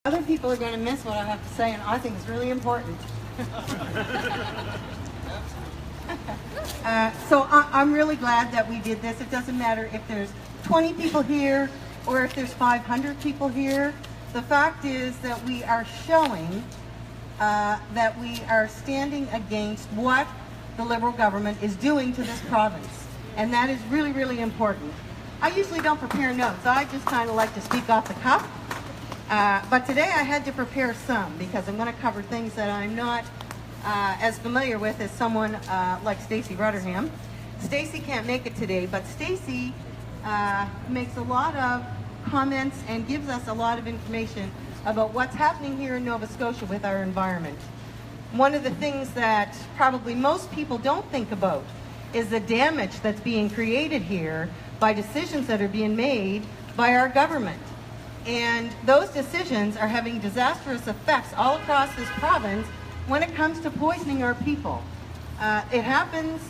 Other people are going to miss what I have to say, and I think it's really important. So I'm really glad that we did this. It doesn't matter if there's 20 people here or if there's 500 people here. The fact is that we are showing that we are standing against what the Liberal government is doing to this province. And that is really, really important. I usually don't prepare notes. I just kind of like to speak off the cuff. But today I had to prepare some because I'm going to cover things that I'm not as familiar with as someone like Stacey Rutherham. Stacey can't make it today, but Stacey makes a lot of comments and gives us a lot of information about what's happening here in Nova Scotia with our environment. One of the things that probably most people don't think about is the damage that's being created here by decisions that are being made by our government. And those decisions are having disastrous effects all across this province when it comes to poisoning our people. It happens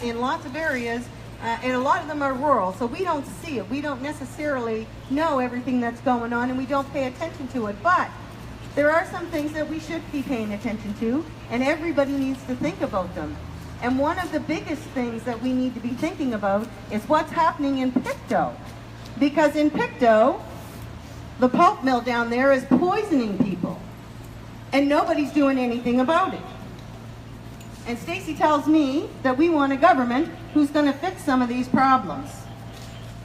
in lots of areas, and a lot of them are rural, so we don't see it. We don't necessarily know everything that's going on, and we don't pay attention to it. But there are some things that we should be paying attention to, and everybody needs to think about them. And one of the biggest things that we need to be thinking about is what's happening in Pictou. Because in Pictou, the pulp mill down there is poisoning people, and nobody's doing anything about it. And Stacey tells me that we want a government who's going to fix some of these problems.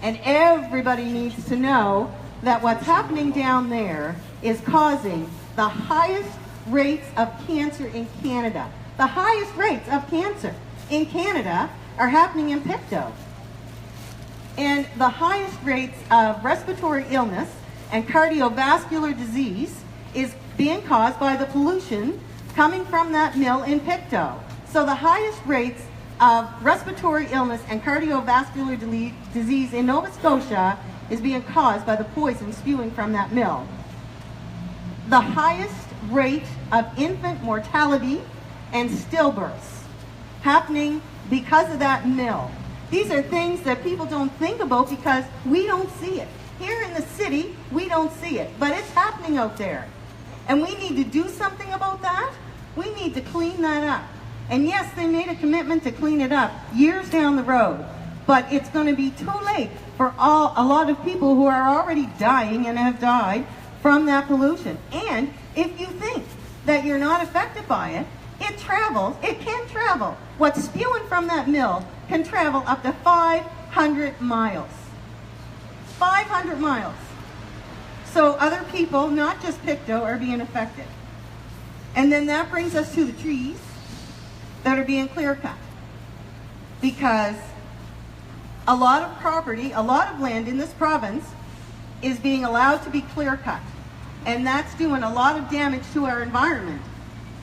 And everybody needs to know that what's happening down there is causing the highest rates of cancer in Canada. The highest rates of cancer in Canada are happening in Pictou. And the highest rates of respiratory illness and cardiovascular disease is being caused by the pollution coming from that mill in Pictou. So the highest rates of respiratory illness and cardiovascular disease in Nova Scotia is being caused by the poison spewing from that mill. The highest rate of infant mortality and stillbirths happening because of that mill. These are things that people don't think about because we don't see it. Here in the city, we don't see it, but it's happening out there. And we need to do something about that. We need to clean that up. And yes, they made a commitment to clean it up years down the road, but it's going to be too late for a lot of people who are already dying and have died from that pollution. And if you think that you're not affected by it, it can travel. What's spewing from that mill can travel up to 500 miles. 500 miles. So other people, not just Pictou, are being affected. And then that brings us to the trees that are being clear cut. Because a lot of property, a lot of land in this province is being allowed to be clear cut. And that's doing a lot of damage to our environment.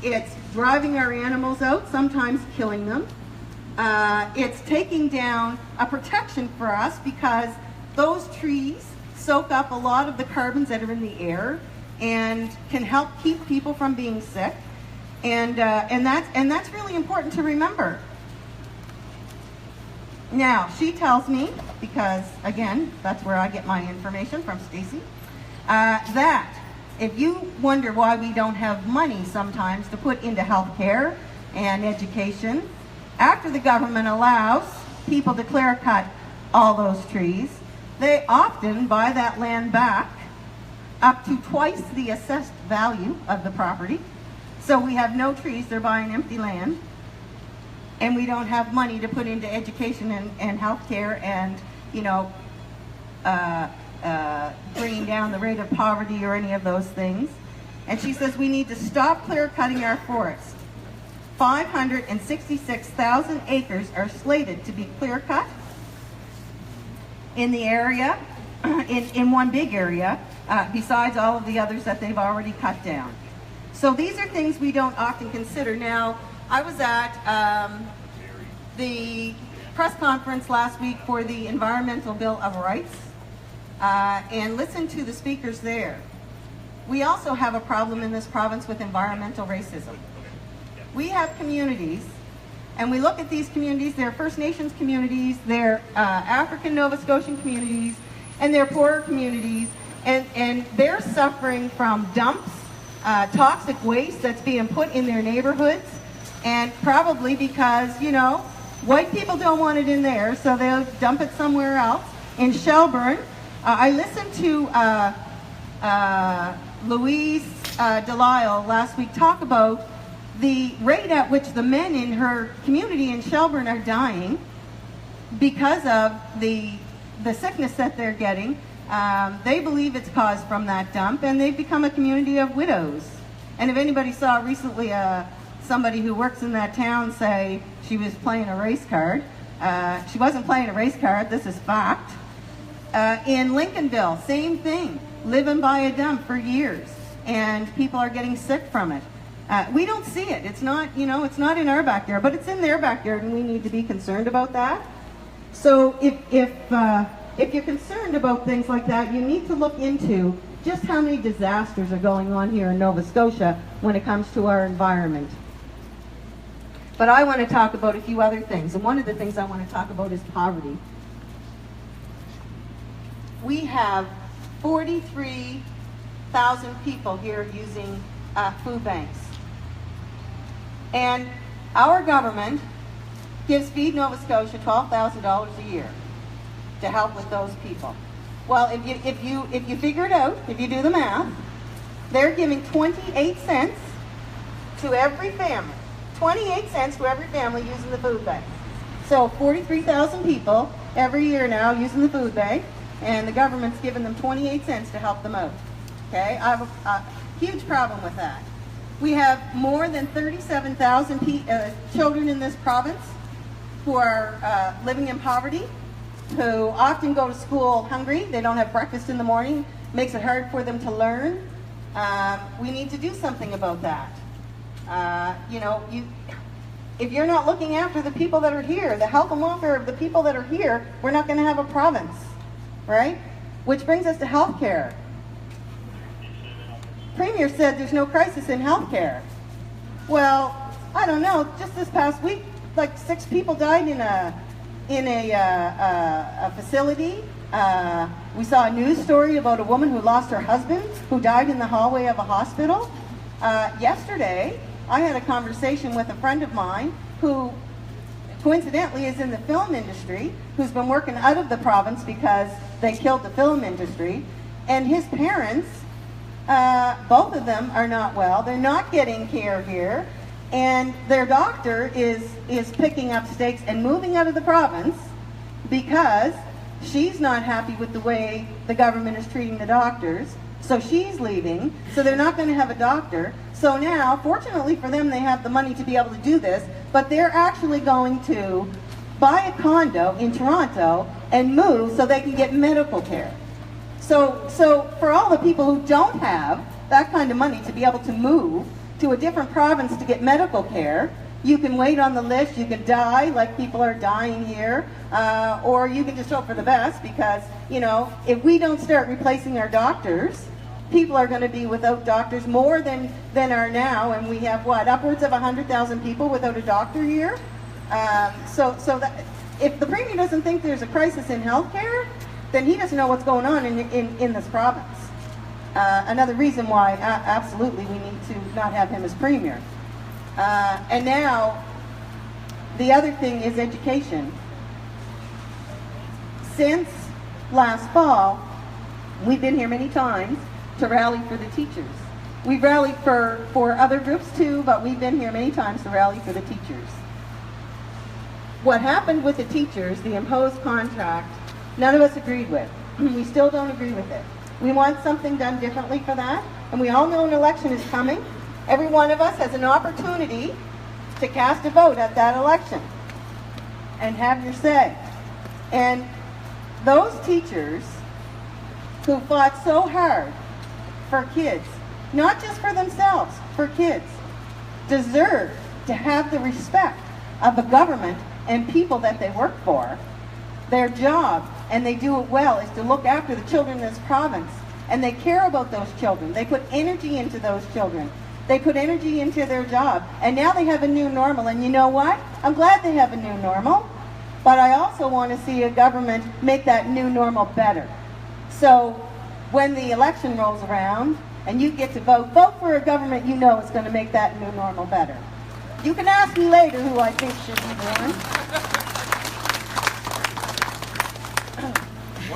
It's driving our animals out, sometimes killing them. It's taking down a protection for us because those trees soak up a lot of the carbons that are in the air and can help keep people from being sick. And that's really important to remember. Now, she tells me, because again, that's where I get my information from Stacey, that if you wonder why we don't have money sometimes to put into health care and education, after the government allows people to clear cut all those trees, they often buy that land back up to twice the assessed value of the property. So we have no trees, they're buying empty land. And we don't have money to put into education and health care and, you know, bringing down the rate of poverty or any of those things. And she says we need to stop clear cutting our forests. 566,000 acres are slated to be clear cut in the area, in one big area, besides all of the others that they've already cut down. So these are things we don't often consider. Now, I was at the press conference last week for the Environmental Bill of Rights and listened to the speakers there. We also have a problem in this province with environmental racism. We have communities, and we look at these communities, they're First Nations communities, they're African Nova Scotian communities, and they're poorer communities, And they're suffering from dumps, toxic waste that's being put in their neighborhoods, and probably because, you know, white people don't want it in there, so they'll dump it somewhere else. In Shelburne, I listened to Louise Delisle last week talk about the rate at which the men in her community in Shelburne are dying because of the sickness that they're getting. They believe it's caused from that dump, and they've become a community of widows. And if anybody saw recently somebody who works in that town say she was playing a race card, she wasn't playing a race card, this is fact. In Lincolnville, same thing, living by a dump for years, and people are getting sick from it. We don't see it. It's not, you know, it's not in our backyard, but it's in their backyard, and we need to be concerned about that. So if you're concerned about things like that, you need to look into just how many disasters are going on here in Nova Scotia when it comes to our environment. But I want to talk about a few other things, and one of the things I want to talk about is poverty. We have 43,000 people here using food banks. And our government gives Feed Nova Scotia $12,000 a year to help with those people. Well, if you figure it out, if you do the math, they're giving 28 cents to every family. 28 cents to every family using the food bank. So 43,000 people every year now using the food bank, and the government's giving them 28 cents to help them out. Okay, I have a huge problem with that. We have more than 37,000 children in this province who are living in poverty, who often go to school hungry. They don't have breakfast in the morning. Makes it hard for them to learn. We need to do something about that. You know, if you're not looking after the people that are here, the health and welfare of the people that are here, we're not going to have a province, right? Which brings us to health care. Premier said there's no crisis in health care. Well, I don't know. Just this past week, like 6 people died in a facility. We saw a news story about a woman who lost her husband, who died in the hallway of a hospital. Yesterday, I had a conversation with a friend of mine who coincidentally is in the film industry, who's been working out of the province because they killed the film industry, and his parents, both of them are not well. They're not getting care here, and their doctor is picking up stakes and moving out of the province because she's not happy with the way the government is treating the doctors. So she's leaving, so they're not going to have a doctor. So now, fortunately for them, they have the money to be able to do this, but they're actually going to buy a condo in Toronto and move so they can get medical care. So for all the people who don't have that kind of money to be able to move to a different province to get medical care, you can wait on the list, you can die like people are dying here, or you can just hope for the best because, you know, if we don't start replacing our doctors, people are going to be without doctors more than are now, and we have, what, upwards of 100,000 people without a doctor here? So that, if the Premier doesn't think there's a crisis in healthcare, then he doesn't know what's going on in this province. Another reason why, absolutely, we need to not have him as Premier. And now, the other thing is education. Since last fall, we've been here many times to rally for the teachers. We've rallied for other groups too, but we've been here many times to rally for the teachers. What happened with the teachers, the imposed contract, none of us agreed with. We still don't agree with it. We want something done differently for that, and we all know an election is coming. Every one of us has an opportunity to cast a vote at that election and have your say. And those teachers who fought so hard for kids, not just for themselves, for kids, deserve to have the respect of the government and people that they work for. Their job, and they do it well, is to look after the children in this province. And they care about those children. They put energy into those children. They put energy into their job. And now they have a new normal. And you know what? I'm glad they have a new normal. But I also want to see a government make that new normal better. So when the election rolls around and you get to vote for a government you know is going to make that new normal better. You can ask me later who I think should be the one.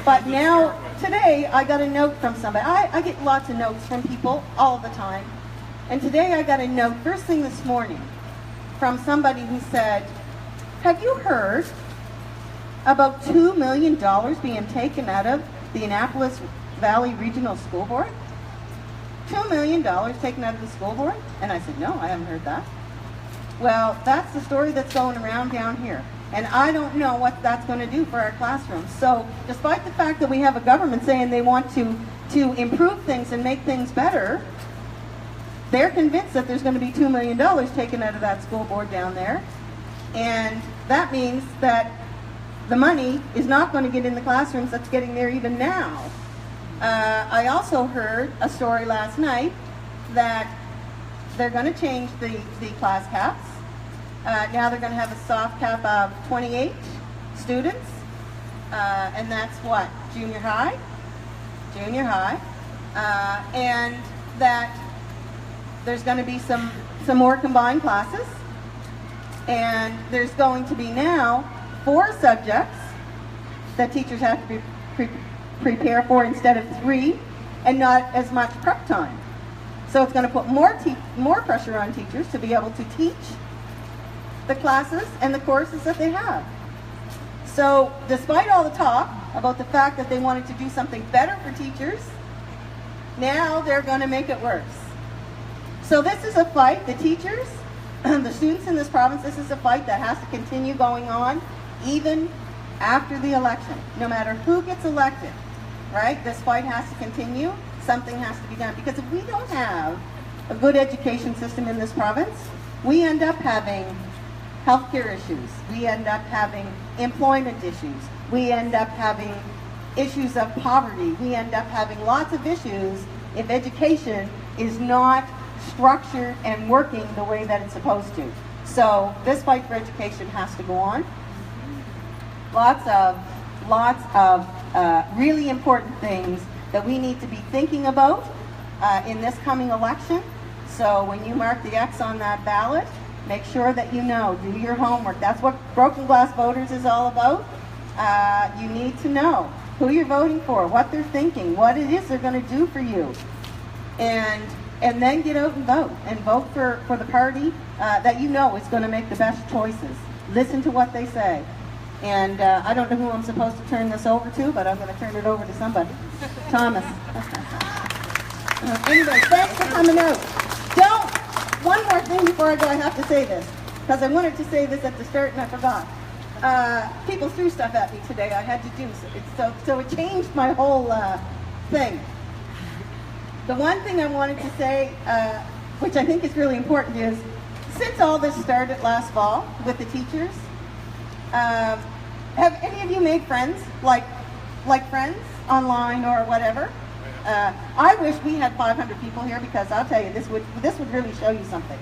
But now, today, I got a note from somebody. I get lots of notes from people all the time. And today I got a note, first thing this morning, from somebody who said, have you heard about $2 million being taken out of the Annapolis Valley Regional School Board? $2 million taken out of the school board? And I said, no, I haven't heard that. Well, that's the story that's going around down here. And I don't know what that's going to do for our classrooms. So despite the fact that we have a government saying they want to improve things and make things better, they're convinced that there's going to be $2 million taken out of that school board down there. And that means that the money is not going to get in the classrooms that's getting there even now. I also heard a story last night that they're going to change the class caps. Now they're going to have a soft cap of 28 students. And that's what? Junior high? Junior high. And that there's going to be some more combined classes. And there's going to be now 4 subjects that teachers have to prepare for instead of 3, and not as much prep time. So it's going to put more pressure on teachers to be able to teach the classes and the courses that they have. So despite all the talk about the fact that they wanted to do something better for teachers, now they're going to make it worse. So this is a fight, the teachers, the students in this province, this is a fight that has to continue going on even after the election. No matter who gets elected, right? This fight has to continue. Something has to be done. Because if we don't have a good education system in this province, we end up having healthcare issues. We end up having employment issues. We end up having issues of poverty. We end up having lots of issues if education is not structured and working the way that it's supposed to. So this fight for education has to go on. Lots of really important things that we need to be thinking about in this coming election. So when you mark the X on that ballot, make sure that you know, do your homework. That's what Broken Glass Voters is all about. You need to know who you're voting for, what they're thinking, what it is they're going to do for you. And then get out and vote for the party that you know is going to make the best choices. Listen to what they say. And I don't know who I'm supposed to turn this over to, but I'm going to turn it over to somebody. Thomas. Anyway, thanks for coming out. One more thing before I go, I have to say this, because I wanted to say this at the start and I forgot. People threw stuff at me today. I had to do so it changed my whole thing. The one thing I wanted to say, which I think is really important, is since all this started last fall with the teachers, have any of you made friends, like friends online or whatever? I wish we had 500 people here, because I'll tell you, this would really show you something.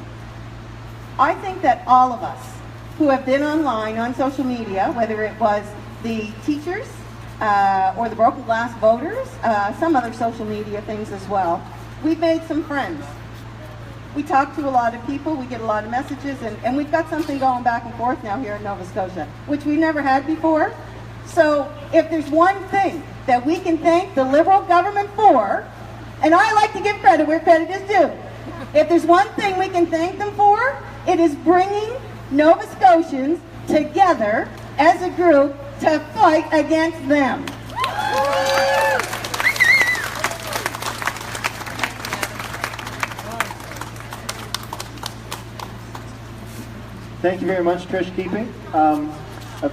I think that all of us who have been online on social media, whether it was the teachers or the Broken Glass Voters, some other social media things as well, we've made some friends. We talk to a lot of people, we get a lot of messages, and we've got something going back and forth now here in Nova Scotia, which we've never had before. So if there's one thing that we can thank the Liberal government for, and I like to give credit where credit is due, if there's one thing we can thank them for, it is bringing Nova Scotians together as a group to fight against them. Thank you very much, Trish Keeping.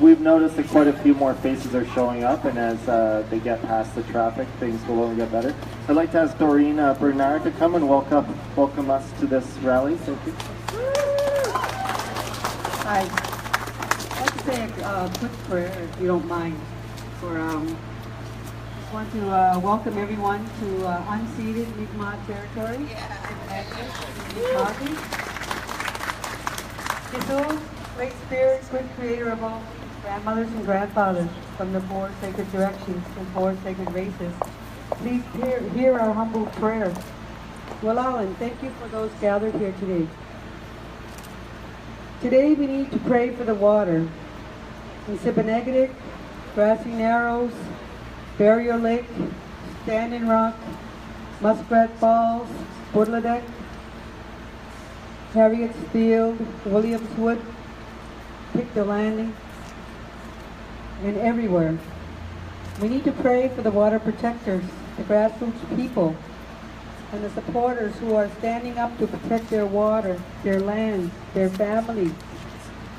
We've noticed that quite a few more faces are showing up, and as they get past the traffic, things will only get better. I'd like to ask Doreen Bernard to come and welcome us to this rally. Thank you. I'd like to say a quick prayer, if you don't mind. Just want to welcome everyone to unceded Mi'kmaq territory. Kitul, Great Spirit, good creator of all grandmothers and grandfathers, from the four sacred directions and four sacred races, Please hear our humble prayer. Well, Alan, thank you for those gathered here today. Today we need to pray for the water. In Sippanegatick, Grassy Narrows, Barrier Lake, Standing Rock, Muskrat Falls, Woodladeck, Harriet's Field, Williams Wood, Pictou Landing, and everywhere. We need to pray for the water protectors, the grassroots people, and the supporters who are standing up to protect their water, their land, their families,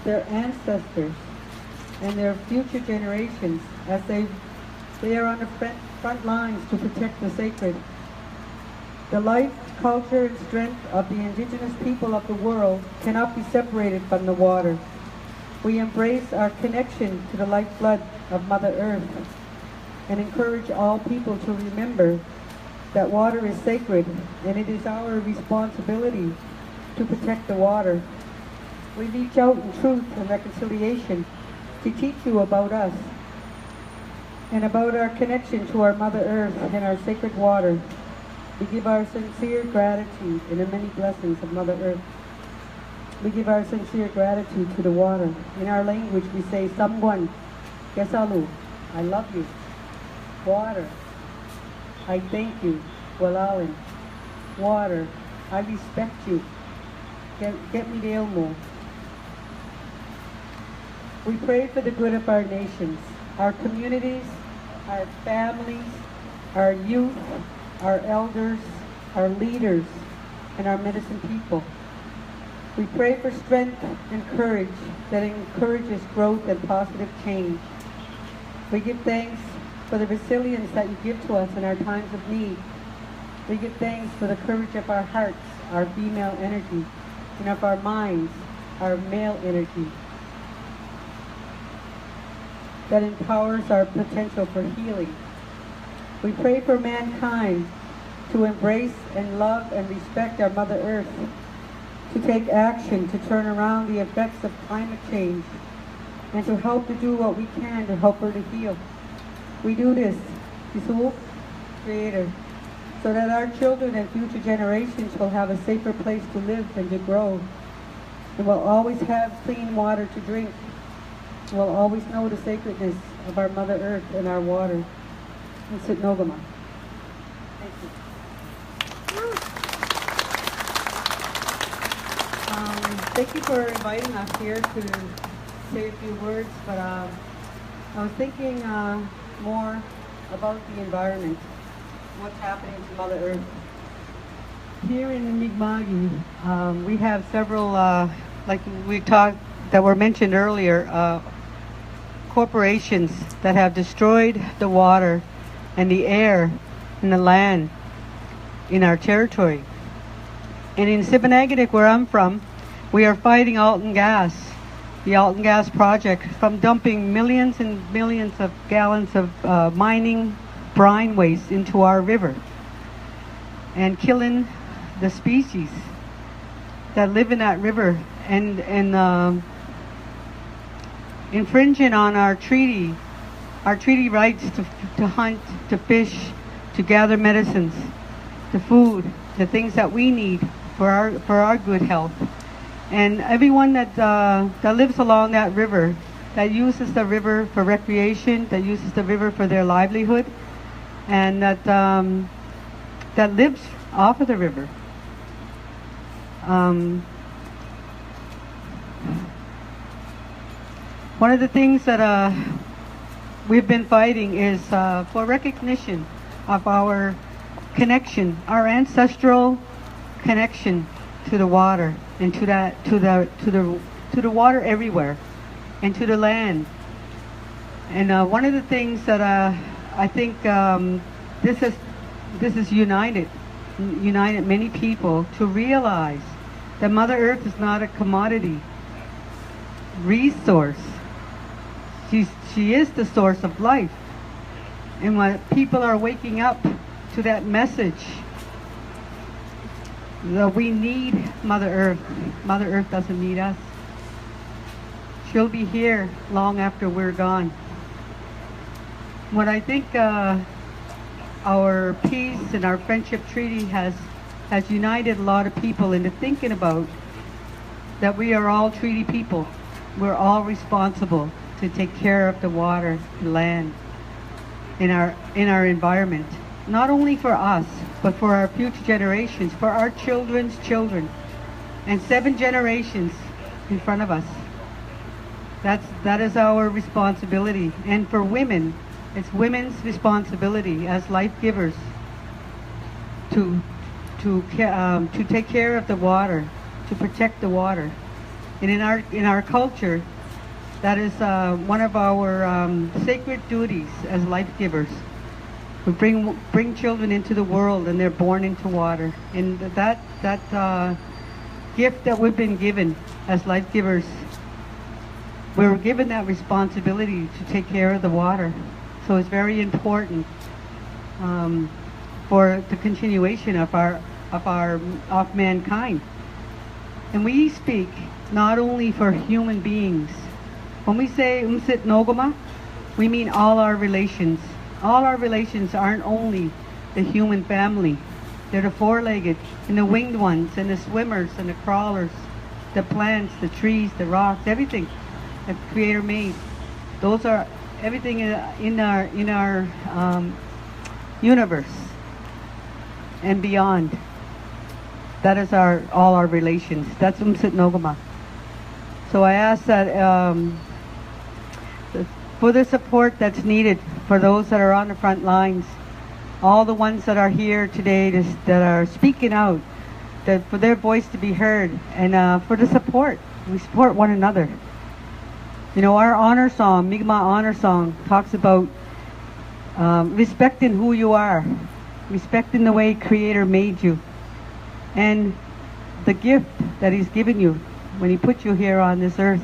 their ancestors, and their future generations as they are on the front lines to protect the sacred. The life, culture, and strength of the indigenous people of the world cannot be separated from the water. We embrace our connection to the lifeblood of Mother Earth and encourage all people to remember that water is sacred and it is our responsibility to protect the water. We reach out in truth and reconciliation to teach you about us and about our connection to our Mother Earth and our sacred water. We give our sincere gratitude in the many blessings of Mother Earth. We give our sincere gratitude to the water. In our language we say, Someone, Kesalu, I love you. Water, I thank you. Walalan. Water, I respect you. Get me the Elmo. We pray for the good of our nations, our communities, our families, our youth, our elders, our leaders, and our medicine people. We pray for strength and courage that encourages growth and positive change. We give thanks for the resilience that you give to us in our times of need. We give thanks for the courage of our hearts, our female energy, and of our minds, our male energy, that empowers our potential for healing. We pray for mankind to embrace and love and respect our Mother Earth, to take action to turn around the effects of climate change, and to help to do what we can to help her to heal. We do this, Isu, Creator, so that our children and future generations will have a safer place to live and to grow, and will always have clean water to drink. We'll always know the sacredness of our Mother Earth and our water. And Sitnogama. Thank you. Thank you for inviting us here to say a few words, but I was thinking more about the environment, what's happening to Mother Earth. Here in Mi'kma'ki, we have several, like we talked, that were mentioned earlier, corporations that have destroyed the water and the air and the land in our territory. And in Sippanegatick, where I'm from, we are fighting Alton Gas, the Alton Gas project, from dumping millions and millions of gallons of mining brine waste into our river and killing the species that live in that river, and infringing on our treaty rights to hunt, to fish, to gather medicines, the food, the things that we need for our good health. And everyone that lives along that river, that uses the river for recreation, that uses the river for their livelihood, and that lives off of the river. One of the things that we've been fighting is for recognition of our connection, our ancestral connection to the water and to the water everywhere, and to the land. And one of the things that I think this has united many people to realize that Mother Earth is not a commodity resource. She is the source of life. And when people are waking up to that message that we need Mother Earth, Mother Earth doesn't need us. She'll be here long after we're gone. What I think our peace and our friendship treaty has united a lot of people into thinking about that we are all treaty people. We're all responsible to take care of the water, the land, in our environment. Not only for us, but for our future generations, for our children's children, and 7 generations in front of us. That is our responsibility. And for women, it's women's responsibility as life givers to take care of the water, to protect the water. And in our culture, that is one of our sacred duties as life givers. We bring children into the world, and they're born into water. And that gift that we've been given as life givers, we were given that responsibility to take care of the water. So it's very important for the continuation of mankind. And we speak not only for human beings. When we say Umsit Nogama, we mean all our relations. All our relations aren't only the human family. They're the four-legged and the winged ones and the swimmers and the crawlers, the plants, the trees, the rocks, everything that the Creator made. Those are everything in our universe and beyond. That is all our relations. That's Umsit Nogama. So I ask that for the support that's needed for those that are on the front lines, all the ones that are here today that are speaking out, that for their voice to be heard, and for the support. We support one another. You know, our honor song, Mi'kmaq honor song, talks about respecting who you are, respecting the way Creator made you, and the gift that He's given you when He put you here on this earth.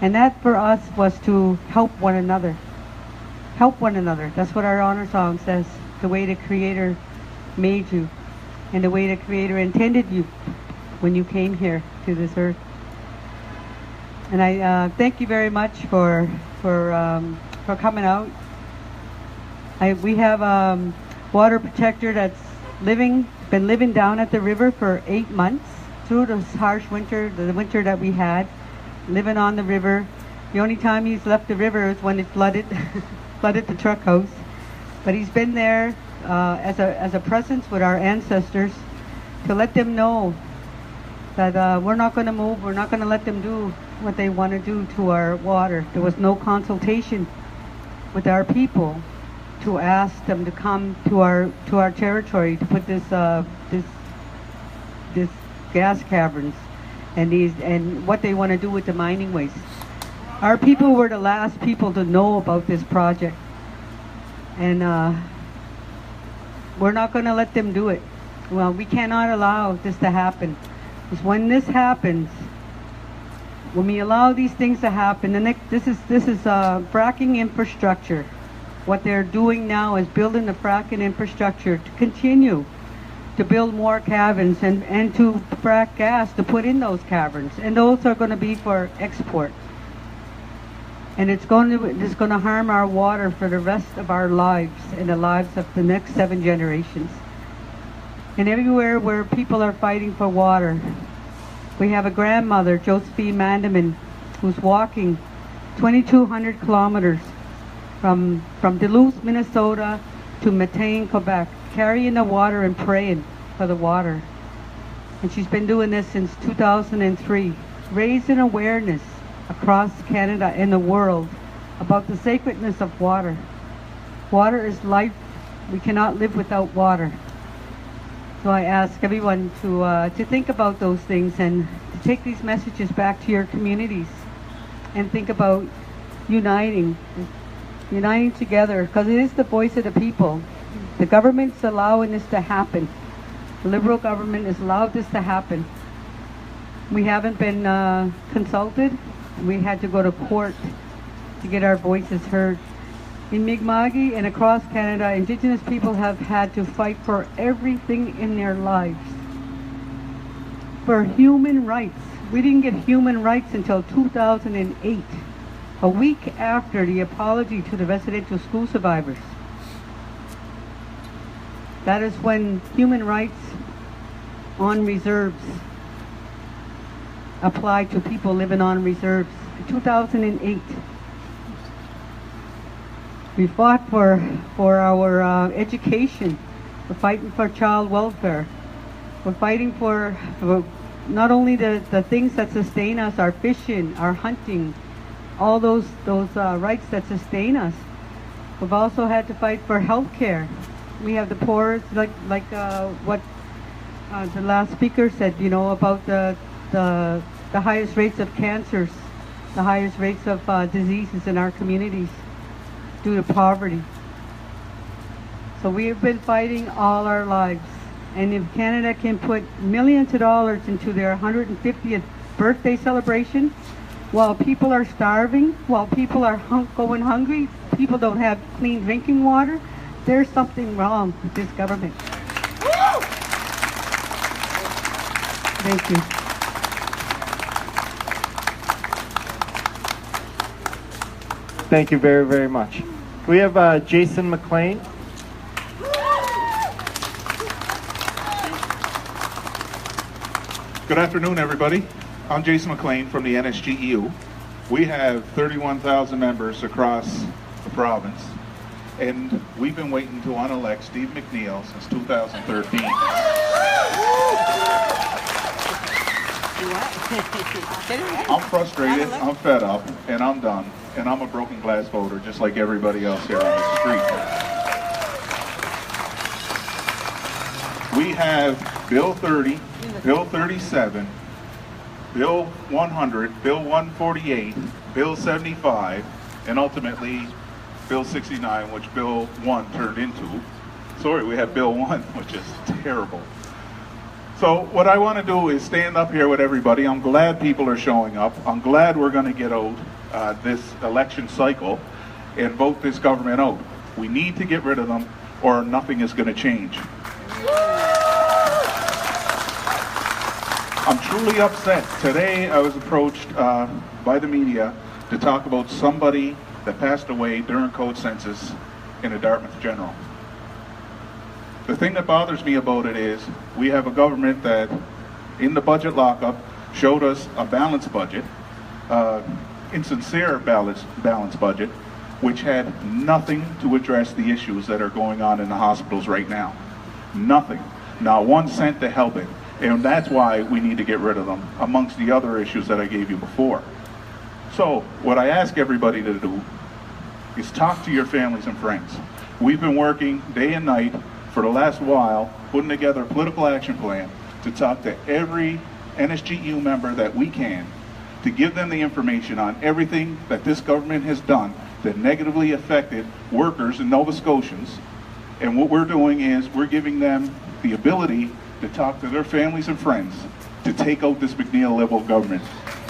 And that for us was to help one another. Help one another. That's what our honor song says. The way the Creator made you, and the way the Creator intended you when you came here to this earth. And I thank you very much for coming out. We have a water protector that's been living down at the river for 8 months through this harsh winter, the winter that we had, living on the river. The only time he's left the river is when it flooded, flooded the truck house. But he's been there as a presence with our ancestors to let them know that we're not going to move. We're not going to let them do what they want to do to our water. There was no consultation with our people to ask them to come to our territory to put this gas caverns and what they want to do with the mining waste. Our people were the last people to know about this project, and we're not going to let them do it. Well, we cannot allow this to happen. Because when this happens, when we allow these things to happen, this is fracking infrastructure. What they're doing now is building the fracking infrastructure to continue to build more caverns and to frack gas to put in those caverns, and those are going to be for export. And it's going to harm our water for the rest of our lives and the lives of the next 7 generations. And everywhere where people are fighting for water, we have a grandmother, Josephine Mandaman, who's walking 2,200 kilometers from Duluth, Minnesota to Matane, Quebec, carrying the water and praying for the water. And she's been doing this since 2003, raising awareness across Canada and the world about the sacredness of water. Water is life. We cannot live without water. So I ask everyone to think about those things and to take these messages back to your communities and think about uniting together, because it is the voice of the people. The government's allowing this to happen. The Liberal government has allowed this to happen. We haven't been consulted. We had to go to court to get our voices heard. In Mi'kmaq and across Canada, Indigenous people have had to fight for everything in their lives. For human rights. We didn't get human rights until 2008, a week after the apology to the residential school survivors. That is when human rights on reserves apply to people living on reserves. In 2008, we fought for our education. We're fighting for child welfare. We're fighting for not only the things that sustain us, our fishing, our hunting, all those rights that sustain us. We've also had to fight for health care. We have the poorest, like what the last speaker said, you know, about the highest rates of cancers, the highest rates of diseases in our communities due to poverty. So we have been fighting all our lives. And if Canada can put millions of dollars into their 150th birthday celebration, while people are starving, while people are going hungry, people don't have clean drinking water, there's something wrong with this government. Thank you. Thank you very, very much. We have Jason McLean. Good afternoon, everybody. I'm Jason McLean from the NSGEU. We have 31,000 members across the province, and we've been waiting to unelect Steve McNeil since 2013. I'm frustrated, I'm fed up, and I'm done. And I'm a broken glass voter, just like everybody else here on the street. We have Bill 30, Bill 37, Bill 100, Bill 148, Bill 75, and ultimately Bill 69, which Bill 1 turned into. Sorry, we have Bill 1, which is terrible. So what I want to do is stand up here with everybody. I'm glad people are showing up. I'm glad we're going to get out this election cycle and vote this government out. We need to get rid of them or nothing is going to change. I'm truly upset. Today I was approached by the media to talk about somebody that passed away during code census in a Dartmouth General. The thing that bothers me about it is we have a government that in the budget lockup showed us a balanced budget, insincere balanced budget, which had nothing to address the issues that are going on in the hospitals right now. Nothing. Not 1 cent to help it. And that's why we need to get rid of them, amongst the other issues that I gave you before. So, what I ask everybody to do is talk to your families and friends. We've been working day and night for the last while, putting together a political action plan to talk to every NSGEU member that we can, to give them the information on everything that this government has done that negatively affected workers and Nova Scotians. And what we're doing is we're giving them the ability to talk to their families and friends to take out this McNeil-level government.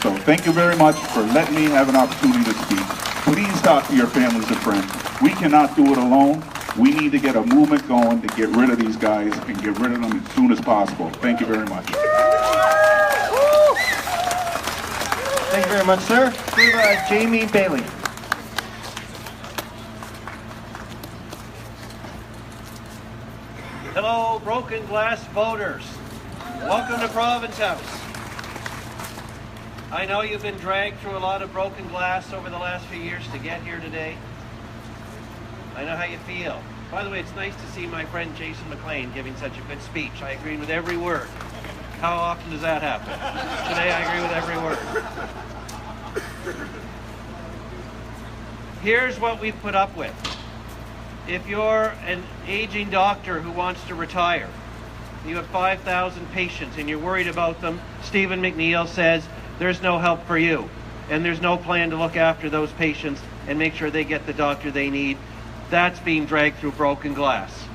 So thank you very much for letting me have an opportunity to speak. Please talk to your families and friends. We cannot do it alone. We need to get a movement going to get rid of these guys and get rid of them as soon as possible. Thank you very much. Thank you very much, sir. We have Jamie Bailey. Hello, broken glass voters. Welcome to Province House. I know you've been dragged through a lot of broken glass over the last few years to get here today. I know how you feel. By the way, it's nice to see my friend Jason McLean giving such a good speech. I agreed with every word. How often does that happen? Today I agree with every word. Here's what we've put up with. If you're an aging doctor who wants to retire, you have 5,000 patients and you're worried about them, Stephen McNeil says there's no help for you and there's no plan to look after those patients and make sure they get the doctor they need. That's being dragged through broken glass.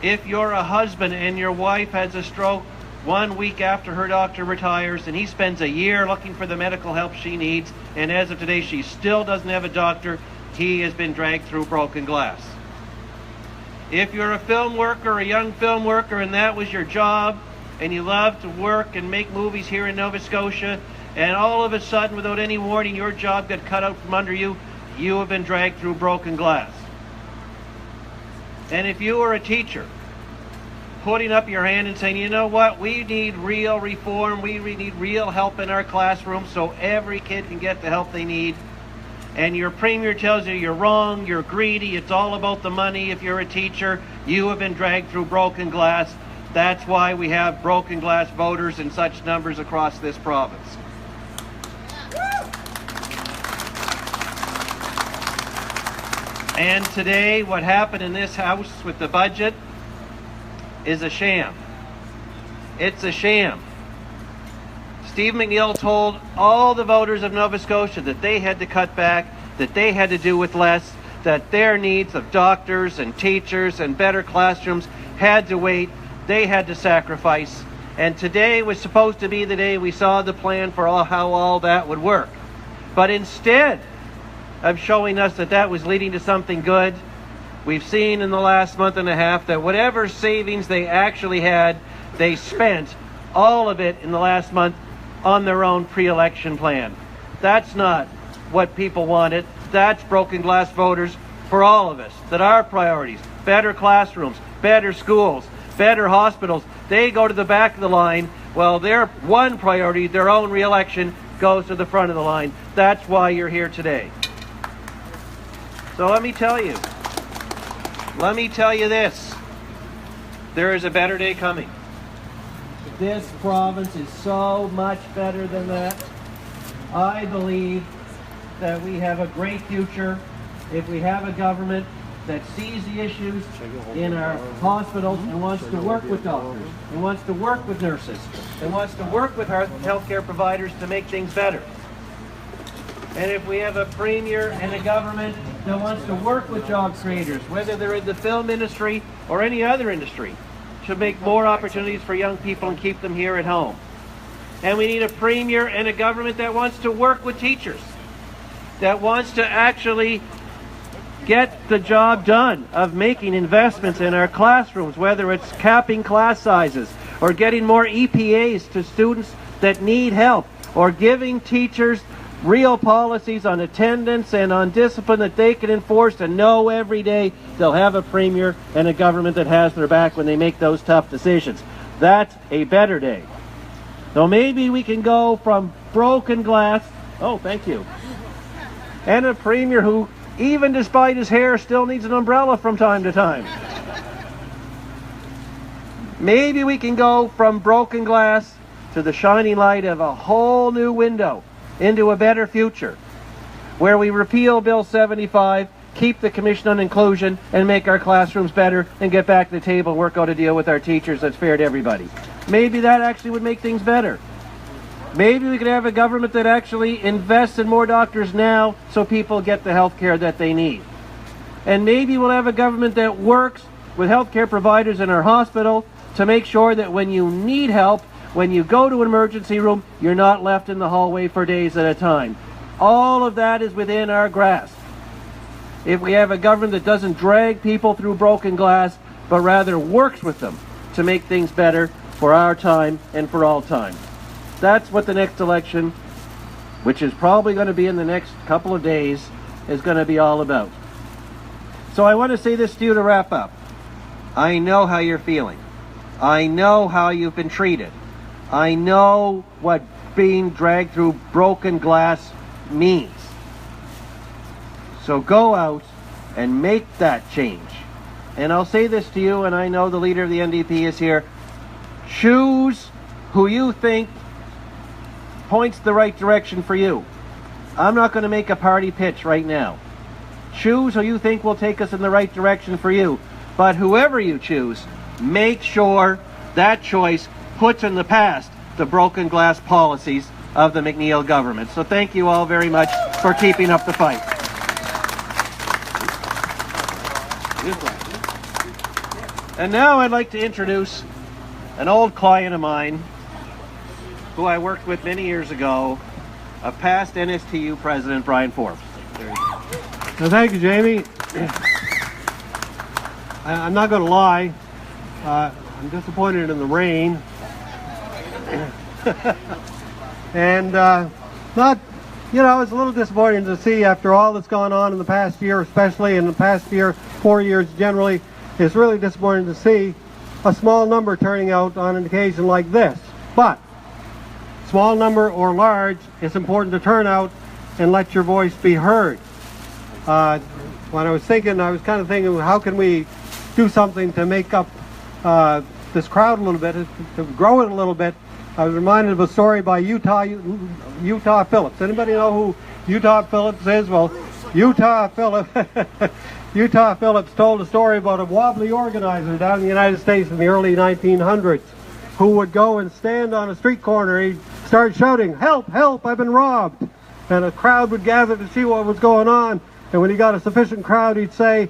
If you're a husband and your wife has a stroke 1 week after her doctor retires and he spends a year looking for the medical help she needs, and as of today she still doesn't have a doctor, he has been dragged through broken glass. If you're a film worker, a young film worker, and that was your job, and you love to work and make movies here in Nova Scotia, and all of a sudden, without any warning, your job got cut out from under you, you have been dragged through broken glass. And if you were a teacher putting up your hand and saying, you know what, we need real reform, we need real help in our classrooms so every kid can get the help they need. And your premier tells you you're wrong, you're greedy, it's all about the money. If you're a teacher, you have been dragged through broken glass. That's why we have broken glass voters in such numbers across this province. And today, what happened in this House with the budget is a sham. It's a sham. Stephen McNeil told all the voters of Nova Scotia that they had to cut back, that they had to do with less, that their needs of doctors and teachers and better classrooms had to wait, they had to sacrifice. And today was supposed to be the day we saw the plan for how all that would work. But instead of showing us that that was leading to something good, we've seen in the last month and a half that whatever savings they actually had, they spent all of it in the last month on their own pre-election plan. That's not what people wanted. That's broken glass voters for all of us. That our priorities, better classrooms, better schools, better hospitals, they go to the back of the line. Well, their one priority, their own re-election, goes to the front of the line. That's why you're here today. So let me tell you this. There is a better day coming. This province is so much better than that. I believe that we have a great future if we have a government that sees the issues in our hospitals and wants to work with doctors, and wants to work with nurses, and wants to work with our healthcare providers to make things better. And if we have a premier and a government that wants to work with job creators, whether they're in the film industry or any other industry, to make more opportunities for young people and keep them here at home. And we need a premier and a government that wants to work with teachers, that wants to actually get the job done of making investments in our classrooms, whether it's capping class sizes or getting more EPAs to students that need help, or giving teachers real policies on attendance and on discipline that they can enforce and know every day they'll have a premier and a government that has their back when they make those tough decisions. That's a better day. So maybe we can go from broken glass, oh, thank you, and a premier who, even despite his hair, still needs an umbrella from time to time. Maybe we can go from broken glass to the shining light of a whole new window into a better future, where we repeal Bill 75, keep the Commission on Inclusion, and make our classrooms better, and get back to the table and work out a deal with our teachers that's fair to everybody. Maybe that actually would make things better. Maybe we could have a government that actually invests in more doctors now so people get the health care that they need. And maybe we'll have a government that works with healthcare providers in our hospital to make sure that when you need help, when you go to an emergency room, you're not left in the hallway for days at a time. All of that is within our grasp. If we have a government that doesn't drag people through broken glass, but rather works with them to make things better for our time and for all time. That's what the next election, which is probably going to be in the next couple of days, is going to be all about. So I want to say this to you to wrap up. I know how you're feeling. I know how you've been treated. I know what being dragged through broken glass means. So go out and make that change. And I'll say this to you, and I know the leader of the NDP is here. Choose who you think points the right direction for you. I'm not going to make a party pitch right now. Choose who you think will take us in the right direction for you. But whoever you choose, make sure that choice puts in the past the broken glass policies of the McNeil government. So thank you all very much for keeping up the fight. And now I'd like to introduce an old client of mine who I worked with many years ago, a past NSTU president, Brian Forbes. Well, thank you, Jamie. I'm not going to lie. I'm disappointed in the rain. And not, you know, it's a little disappointing to see after all that's gone on in the past year, especially in the past year, 4 years generally. It's really disappointing to see a small number turning out on an occasion like this. But small number or large, it's important to turn out and let your voice be heard. When I was kind of thinking, how can we do something to make up this crowd a little bit, to grow it a little bit. I was reminded of a story by Utah Phillips. Anybody know who Utah Phillips is? Well, Utah Phillips told a story about a wobbly organizer down in the United States in the early 1900s who would go and stand on a street corner. He'd start shouting, "Help, help, I've been robbed." And a crowd would gather to see what was going on. And when he got a sufficient crowd, he'd say,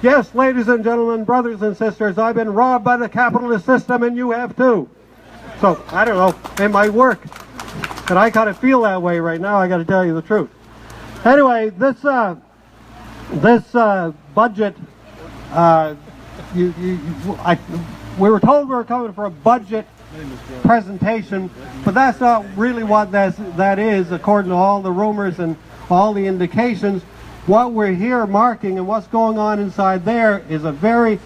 "Yes, ladies and gentlemen, brothers and sisters, I've been robbed by the capitalist system and you have too." So, I don't know, it might work. And I kind of feel that way right now, I got to tell you the truth. Anyway, this budget, we were told we were coming for a budget presentation, but that's not really what that is, according to all the rumors and all the indications. What we're here marking and what's going on inside there is a very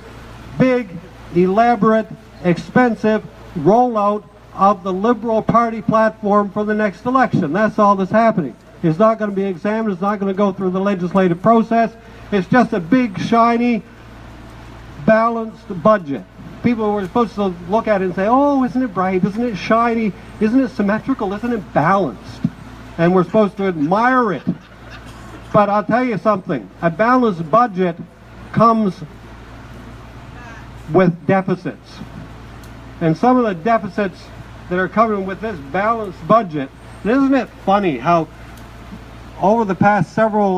big, elaborate, expensive rollout of the Liberal Party platform for the next election. That's all that's happening. It's not going to be examined. It's not going to go through the legislative process. It's just a big, shiny, balanced budget. People were supposed to look at it and say, "Oh, isn't it bright? Isn't it shiny? Isn't it symmetrical? Isn't it balanced?" And we're supposed to admire it. But I'll tell you something. A balanced budget comes with deficits. And some of the deficits that are coming with this balanced budget, and isn't it funny how over the past several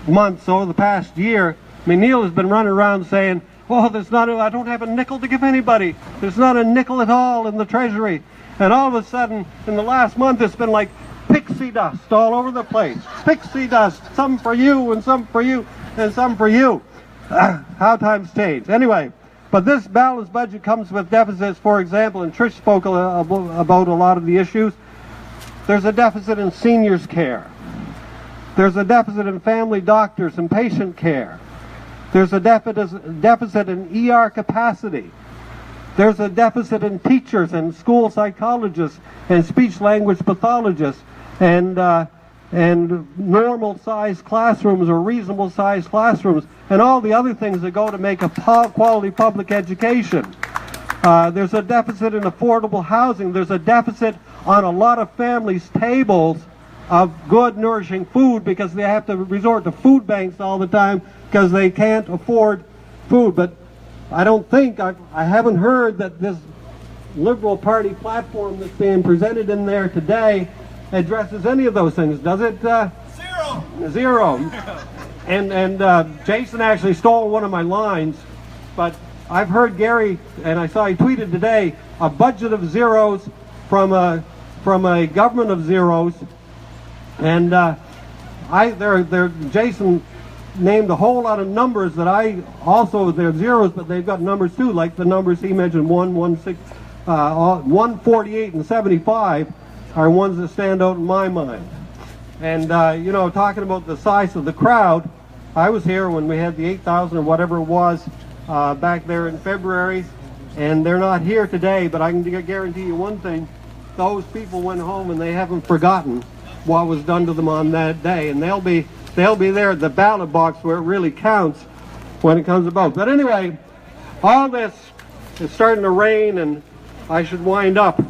months, over the past year, McNeil has been running around saying, "Well, I don't have a nickel to give anybody. There's not a nickel at all in the Treasury." And all of a sudden, in the last month, it's been like pixie dust all over the place. Pixie dust, some for you and some for you and some for you. How times change. Anyway, but this balanced budget comes with deficits. For example, and Trish spoke about a lot of the issues. There's a deficit in seniors care. There's a deficit in family doctors and patient care. There's a deficit in ER capacity. There's a deficit in teachers and school psychologists and speech-language pathologists and normal-sized classrooms or reasonable-sized classrooms and all the other things that go to make a quality public education. There's a deficit in affordable housing. There's a deficit on a lot of families' tables of good, nourishing food because they have to resort to food banks all the time because they can't afford food. But I don't think, I haven't heard that this Liberal Party platform that's being presented in there today addresses any of those things, does it? Zero. Zero. And Jason actually stole one of my lines, but I've heard Gary, and I saw he tweeted today, a budget of zeros from a government of zeros, and Jason named a whole lot of numbers that they're zeros, but they've got numbers too, like the numbers he mentioned, 148 and 75 are ones that stand out in my mind. And talking about the size of the crowd, I was here when we had the 8,000 or whatever it was back there in February, and they're not here today, but I can guarantee you one thing, those people went home and they haven't forgotten what was done to them on that day, and they'll be there at the ballot box where it really counts when it comes about. But anyway, all this is starting to rain and I should wind up.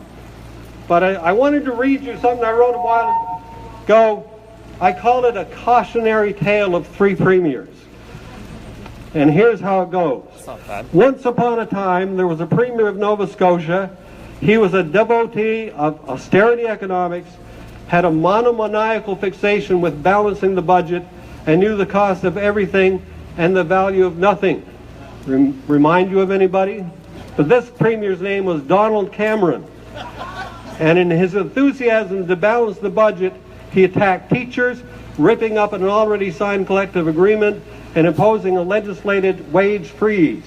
But I wanted to read you something I wrote a while ago. I called it a cautionary tale of three premiers. And here's how it goes. Once upon a time, there was a premier of Nova Scotia. He was a devotee of austerity economics, had a monomaniacal fixation with balancing the budget, and knew the cost of everything and the value of nothing. Remind you of anybody? But this premier's name was Donald Cameron. And in his enthusiasm to balance the budget, he attacked teachers, ripping up an already signed collective agreement and imposing a legislated wage freeze.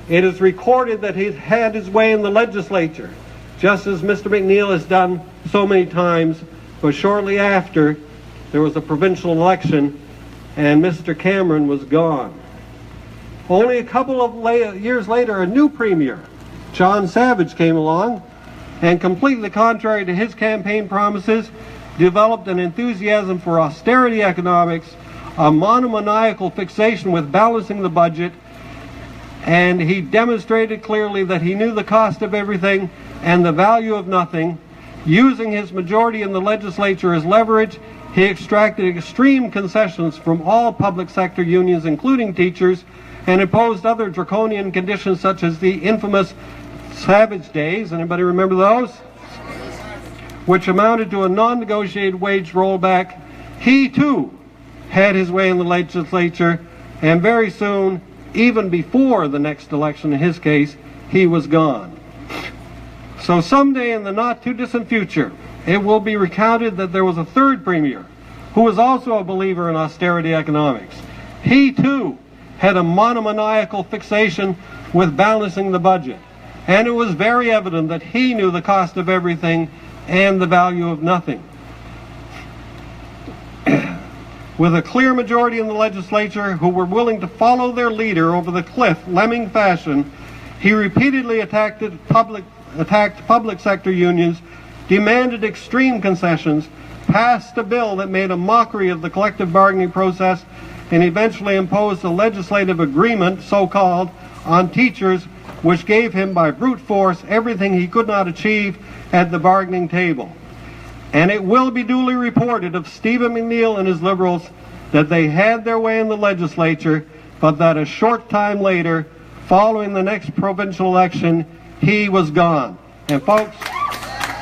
It is recorded that he's had his way in the legislature, just as Mr. McNeil has done so many times. But shortly after, there was a provincial election, and Mr. Cameron was gone. Only a couple of years later, a new premier, John Savage, came along and, completely contrary to his campaign promises, developed an enthusiasm for austerity economics, a monomaniacal fixation with balancing the budget, and he demonstrated clearly that he knew the cost of everything and the value of nothing. Using his majority in the legislature as leverage, he extracted extreme concessions from all public sector unions, including teachers, and imposed other draconian conditions such as the infamous Savage Days. Anybody remember those? Which amounted to a non-negotiated wage rollback. He too had his way in the legislature, and very soon, even before the next election in his case, he was gone. So someday in the not too distant future, it will be recounted that there was a third premier who was also a believer in austerity economics. He too had a monomaniacal fixation with balancing the budget, and it was very evident that he knew the cost of everything and the value of nothing. With a clear majority in the legislature who were willing to follow their leader over the cliff, lemming fashion, he repeatedly attacked public sector unions, demanded extreme concessions, passed a bill that made a mockery of the collective bargaining process, and eventually imposed a legislative agreement, so-called, on teachers, which gave him by brute force everything he could not achieve at the bargaining table. And it will be duly reported of Stephen McNeil and his Liberals that they had their way in the legislature, but that a short time later, following the next provincial election, he was gone. And folks,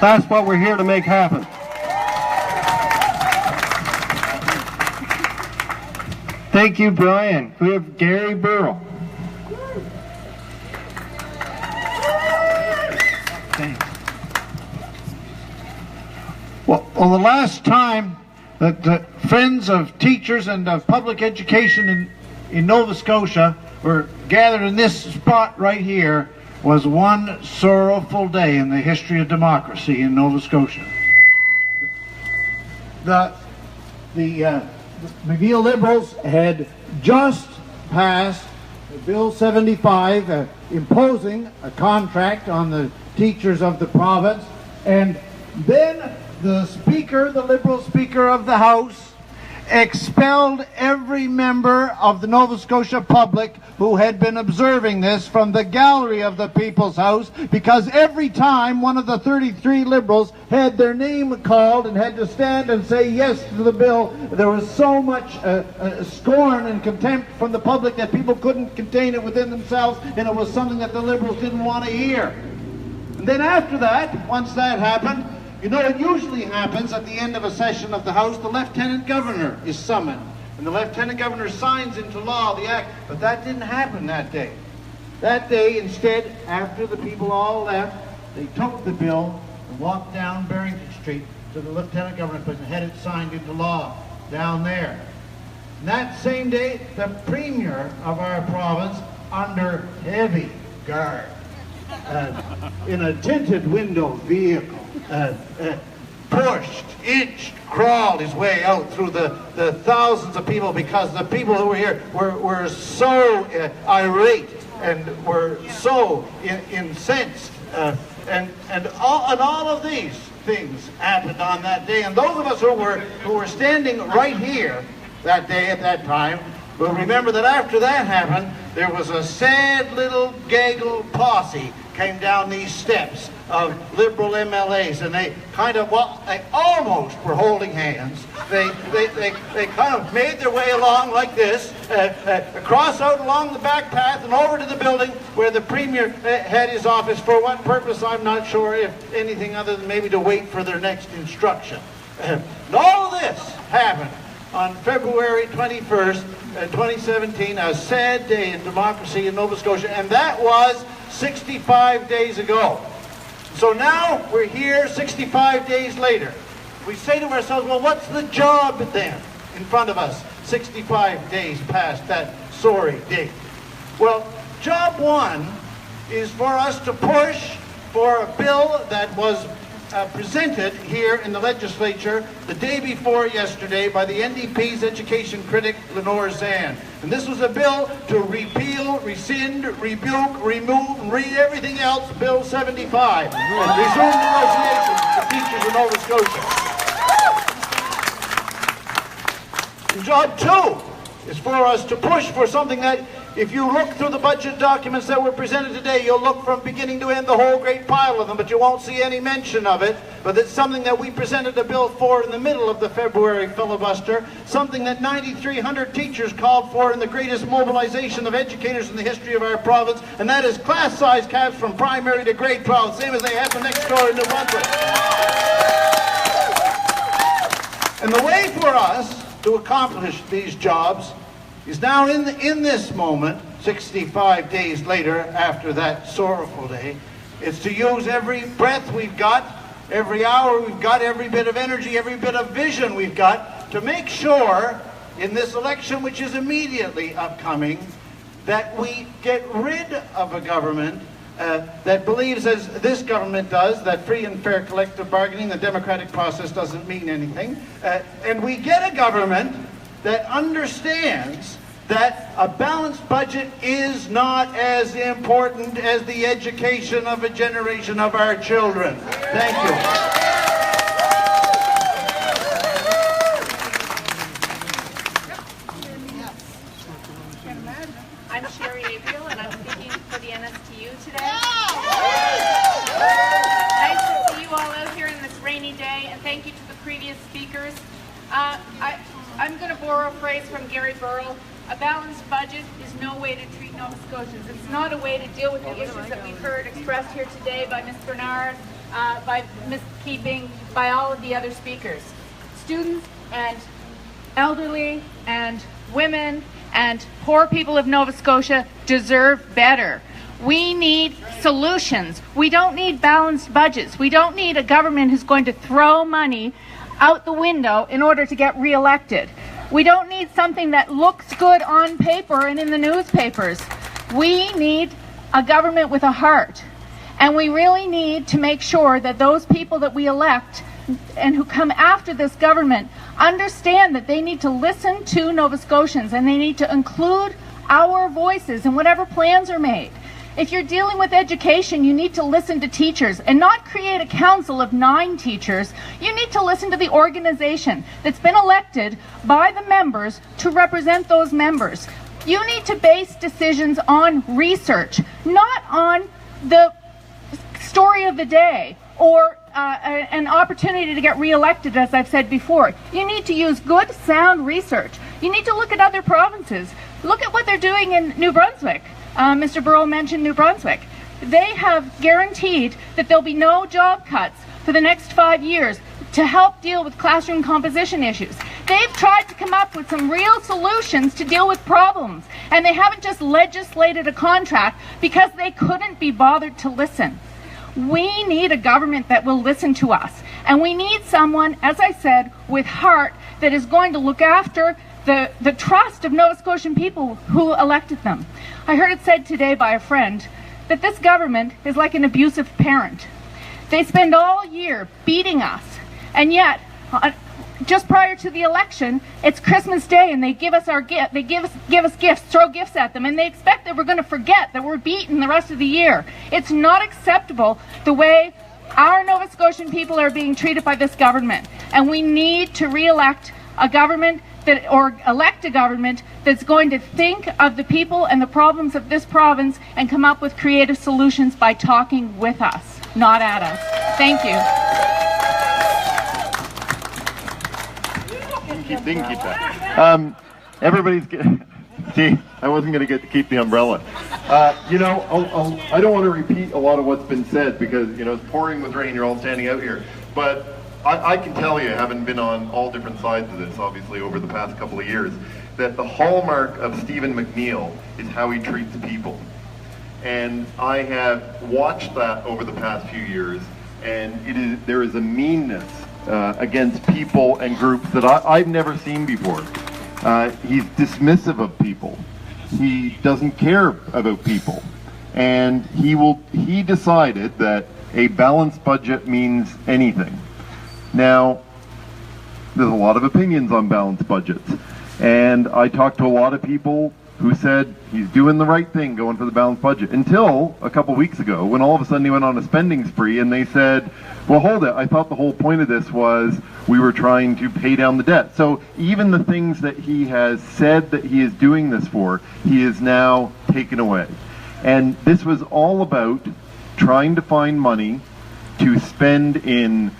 that's what we're here to make happen. Thank you, Brian. We have Gary Burrell. Thanks. Well, the last time that the friends of teachers and of public education in Nova Scotia were gathered in this spot right here was one sorrowful day in the history of democracy in Nova Scotia. The McNeil Liberals had just passed Bill 75 imposing a contract on the teachers of the province, and then the Speaker, the Liberal Speaker of the House, expelled every member of the Nova Scotia public who had been observing this from the gallery of the People's House, because every time one of the 33 Liberals had their name called and had to stand and say yes to the bill, there was so much scorn and contempt from the public that people couldn't contain it within themselves, and it was something that the Liberals didn't want to hear. And then after that, once that happened, you know, it usually happens at the end of a session of the House, the Lieutenant Governor is summoned. And the Lieutenant Governor signs into law the act, but that didn't happen that day. That day, instead, after the people all left, they took the bill and walked down Barrington Street to the Lieutenant Governor's place and had it signed into law down there. And that same day, the Premier of our province, under heavy guard, in a tinted window vehicle, pushed, inched, crawled his way out through the thousands of people, because the people who were here were so irate and were so incensed, and all of these things happened on that day. And those of us who were standing right here that day at that time will remember that after that happened, there was a sad little gaggle posse came down these steps of Liberal MLAs, and they kind of, well, they almost were holding hands. They kind of made their way along like this, across out along the back path and over to the building where the Premier had his office. For what purpose, I'm not sure, if anything other than maybe to wait for their next instruction. And all of this happened on February 21st, 2017, a sad day in democracy in Nova Scotia, and that was 65 days ago. So now we're here 65 days later. We say to ourselves, well, what's the job then in front of us 65 days past that sorry date? Well, job one is for us to push for a bill that was presented here in the legislature the day before yesterday by the NDP's education critic Lenore Zan. And this was a bill to repeal, rescind, rebuke, remove, and read everything else, Bill 75, and resume negotiations with the teachers of Nova Scotia. And job 2 is for us to push for something that, if you look through the budget documents that were presented today, you'll look from beginning to end, the whole great pile of them, but you won't see any mention of it. But it's something that we presented a bill for in the middle of the February filibuster, something that 9,300 teachers called for in the greatest mobilization of educators in the history of our province, and that is class size caps from primary to grade 12, same as they have the next door in New Brunswick. And the way for us to accomplish these jobs is now in this moment, 65 days later after that sorrowful day. It's to use every breath we've got, every hour we've got, every bit of energy, every bit of vision we've got to make sure in this election, which is immediately upcoming, that we get rid of a government that believes, as this government does, that free and fair collective bargaining, the democratic process doesn't mean anything. And we get a government that understands that a balanced budget is not as important as the education of a generation of our children. Thank you. I'm Sherry Abriel, and I'm speaking for the NSTU today. Nice to see you all out here on this rainy day, and thank you to the previous speakers. I'm going to borrow a phrase from Gary Burrell. A balanced budget is no way to treat Nova Scotians. It's not a way to deal with the issues that we've heard expressed here today by Ms. Bernard, by Ms. Keeping, by all of the other speakers. Students and elderly and women and poor people of Nova Scotia deserve better. We need solutions. We don't need balanced budgets. We don't need a government who's going to throw money out the window in order to get reelected. We don't need something that looks good on paper and in the newspapers. We need a government with a heart. And we really need to make sure that those people that we elect and who come after this government understand that they need to listen to Nova Scotians and they need to include our voices in whatever plans are made. If you're dealing with education, you need to listen to teachers and not create a council of 9 teachers. You need to listen to the organization that's been elected by the members to represent those members. You need to base decisions on research, not on the story of the day or an opportunity to get reelected, as I've said before. You need to use good, sound research. You need to look at other provinces. Look at what they're doing in New Brunswick. Mr. Burrell mentioned New Brunswick. They have guaranteed that there'll be no job cuts for the next 5 years to help deal with classroom composition issues. They've tried to come up with some real solutions to deal with problems, and they haven't just legislated a contract because they couldn't be bothered to listen. We need a government that will listen to us, and we need someone, as I said, with heart that is going to look after the trust of Nova Scotian people who elected them. I heard it said today by a friend that this government is like an abusive parent. They spend all year beating us, and yet just prior to the election, it's Christmas Day, and they give us our gift. They give us gifts, throw gifts at them, and they expect that we're going to forget that we're beaten the rest of the year. It's not acceptable the way our Nova Scotian people are being treated by this government, and we need to re-elect a government or elect a government that's going to think of the people and the problems of this province and come up with creative solutions by talking with us, not at us. Thank you. Didn't keep that. Everybody's see, I wasn't going to get to keep the umbrella. You know, I don't want to repeat a lot of what's been said because, you know, it's pouring with rain, you're all standing out here. But I can tell you, having been on all different sides of this, obviously, over the past couple of years, that the hallmark of Stephen McNeil is how he treats people. And I have watched that over the past few years, and there is a meanness against people and groups that I've never seen before. He's dismissive of people. He doesn't care about people. And he decided that a balanced budget means anything. Now, there's a lot of opinions on balanced budgets. And I talked to a lot of people who said he's doing the right thing going for the balanced budget, until a couple weeks ago when all of a sudden he went on a spending spree and they said, well, hold it, I thought the whole point of this was we were trying to pay down the debt. So even the things that he has said that he is doing this for, he is now taken away. And this was all about trying to find money to spend in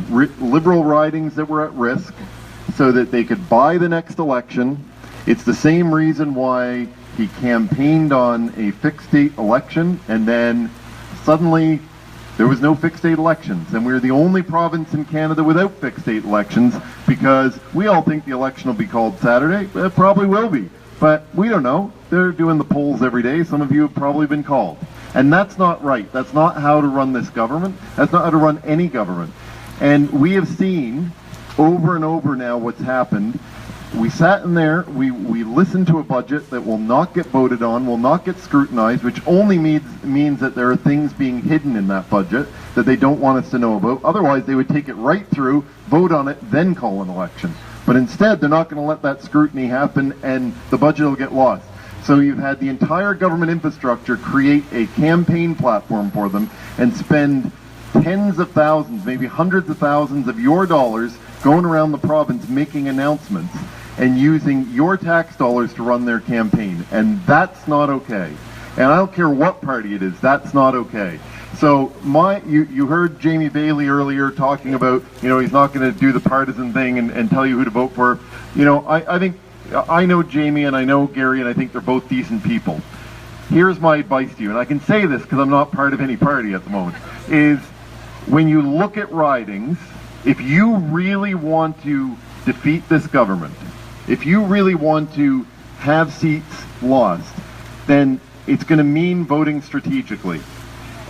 liberal ridings that were at risk so that they could buy the next election. It's the same reason why he campaigned on a fixed date election, and then suddenly there was no fixed date elections, and we're the only province in Canada without fixed date elections, because we all think the election will be called Saturday. It probably will be, but we don't know. They're doing the polls every day. Some of you have probably been called. And that's not right. That's not how to run this government. That's not how to run any government. And we have seen over and over now what's happened. We sat in there, we listened to a budget that will not get voted on, will not get scrutinized, which only means that there are things being hidden in that budget that they don't want us to know about. Otherwise, they would take it right through, vote on it, then call an election. But instead, they're not going to let that scrutiny happen, and the budget will get lost. So you've had the entire government infrastructure create a campaign platform for them and spend tens of thousands, maybe hundreds of thousands of your dollars going around the province making announcements and using your tax dollars to run their campaign. And that's not okay. And I don't care what party it is, that's not okay. So you heard Jamie Bailey earlier talking about, he's not going to do the partisan thing and tell you who to vote for. I think, I know Jamie and I know Gary, and I think they're both decent people. Here's my advice to you, and I can say this because I'm not part of any party at the moment, is when you look at ridings, if you really want to defeat this government, if you really want to have seats lost, then it's going to mean voting strategically.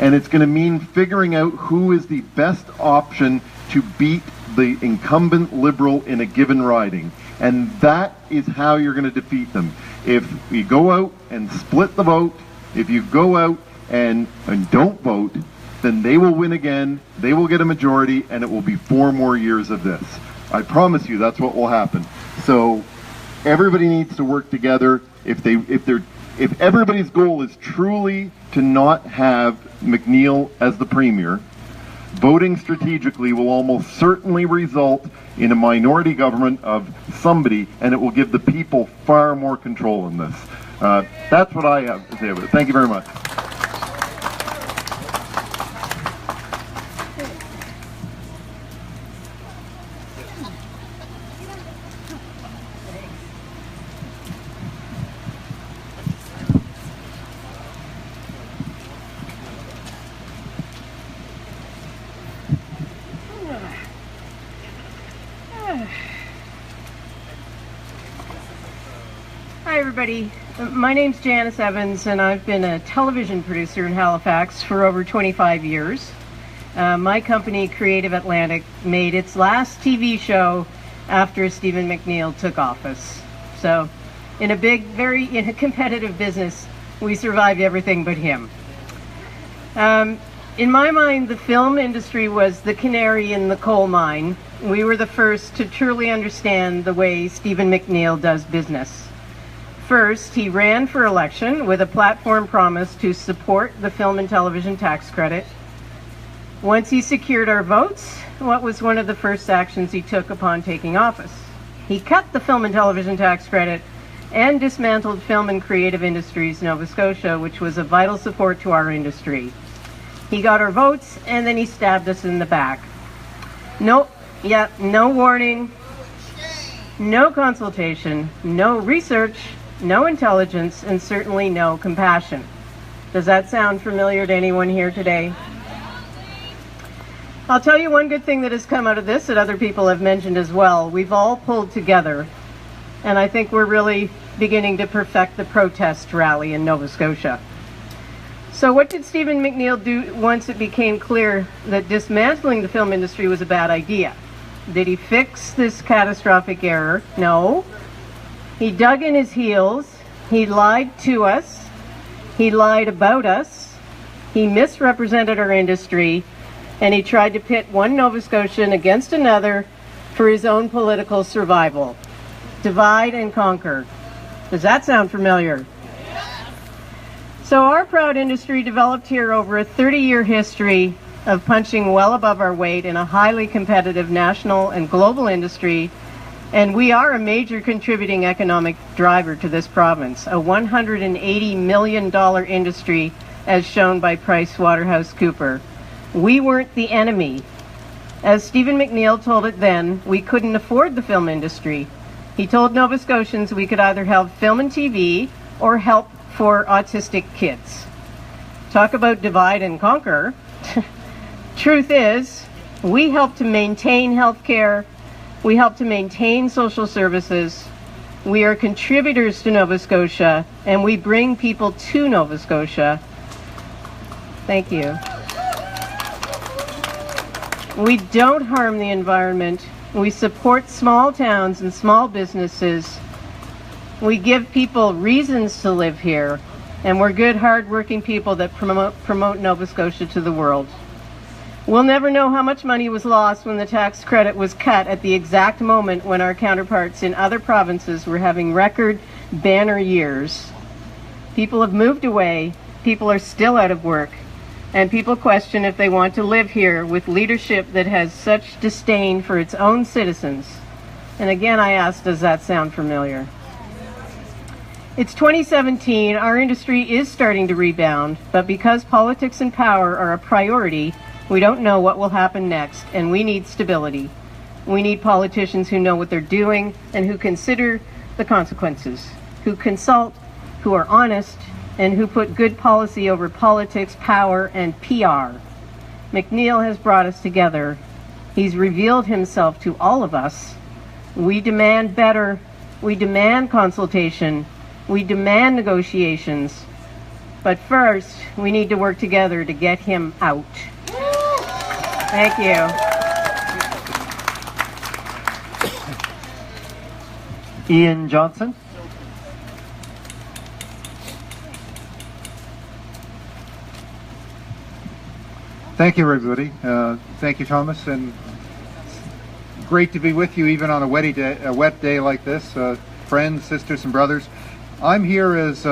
And it's going to mean figuring out who is the best option to beat the incumbent Liberal in a given riding. And that is how you're going to defeat them. If you go out and split the vote, if you go out and don't vote, then they will win again, they will get a majority, and it will be 4 more years of this. I promise you that's what will happen. So everybody needs to work together. If everybody's goal is truly to not have McNeil as the Premier, voting strategically will almost certainly result in a minority government of somebody, and it will give the people far more control in this. That's what I have to say about it. Thank you very much. Hi everybody, my name's Janice Evans and I've been a television producer in Halifax for over 25 years. My company, Creative Atlantic, made its last TV show after Stephen McNeil took office. So in a very competitive business, we survived everything but him. In my mind, the film industry was the canary in the coal mine. We were the first to truly understand the way Stephen McNeil does business. First, he ran for election with a platform promise to support the film and television tax credit. Once he secured our votes, what was one of the first actions he took upon taking office? He cut the film and television tax credit and dismantled Film and Creative Industries Nova Scotia, which was a vital support to our industry. He got our votes and then he stabbed us in the back. No warning, no consultation, no research, no intelligence, and certainly no compassion. Does that sound familiar to anyone here today? I'll tell you one good thing that has come out of this that other people have mentioned as well. We've all pulled together, and I think we're really beginning to perfect the protest rally in Nova Scotia. So what did Stephen McNeil do once it became clear that dismantling the film industry was a bad idea? Did he fix this catastrophic error? No. He dug in his heels, he lied to us, he lied about us, he misrepresented our industry, and he tried to pit one Nova Scotian against another for his own political survival. Divide and conquer. Does that sound familiar? So our proud industry developed here over a 30-year history of punching well above our weight in a highly competitive national and global industry, and we are a major contributing economic driver to this province, a $180 million industry as shown by PricewaterhouseCoopers. We weren't the enemy. As Stephen McNeil told it then, we couldn't afford the film industry. He told Nova Scotians we could either have film and TV or help for autistic kids. Talk about divide and conquer. Truth is, we help to maintain healthcare, we help to maintain social services, we are contributors to Nova Scotia, and we bring people to Nova Scotia. Thank you. We don't harm the environment. We support small towns and small businesses. We give people reasons to live here, and we're good, hard-working people that promote Nova Scotia to the world. We'll never know how much money was lost when the tax credit was cut at the exact moment when our counterparts in other provinces were having record banner years. People have moved away, people are still out of work, and people question if they want to live here with leadership that has such disdain for its own citizens. And again, I ask, does that sound familiar? It's 2017, our industry is starting to rebound, but because politics and power are a priority, we don't know what will happen next, and we need stability. We need politicians who know what they're doing and who consider the consequences, who consult, who are honest, and who put good policy over politics, power, and PR. McNeil has brought us together. He's revealed himself to all of us. We demand better. We demand consultation. We demand negotiations. But first, we need to work together to get him out. Thank you. Ian Johnson. Thank you, everybody. Thank you, Thomas, and great to be with you even on a wet day like this. Friends, sisters, and brothers. I'm here as,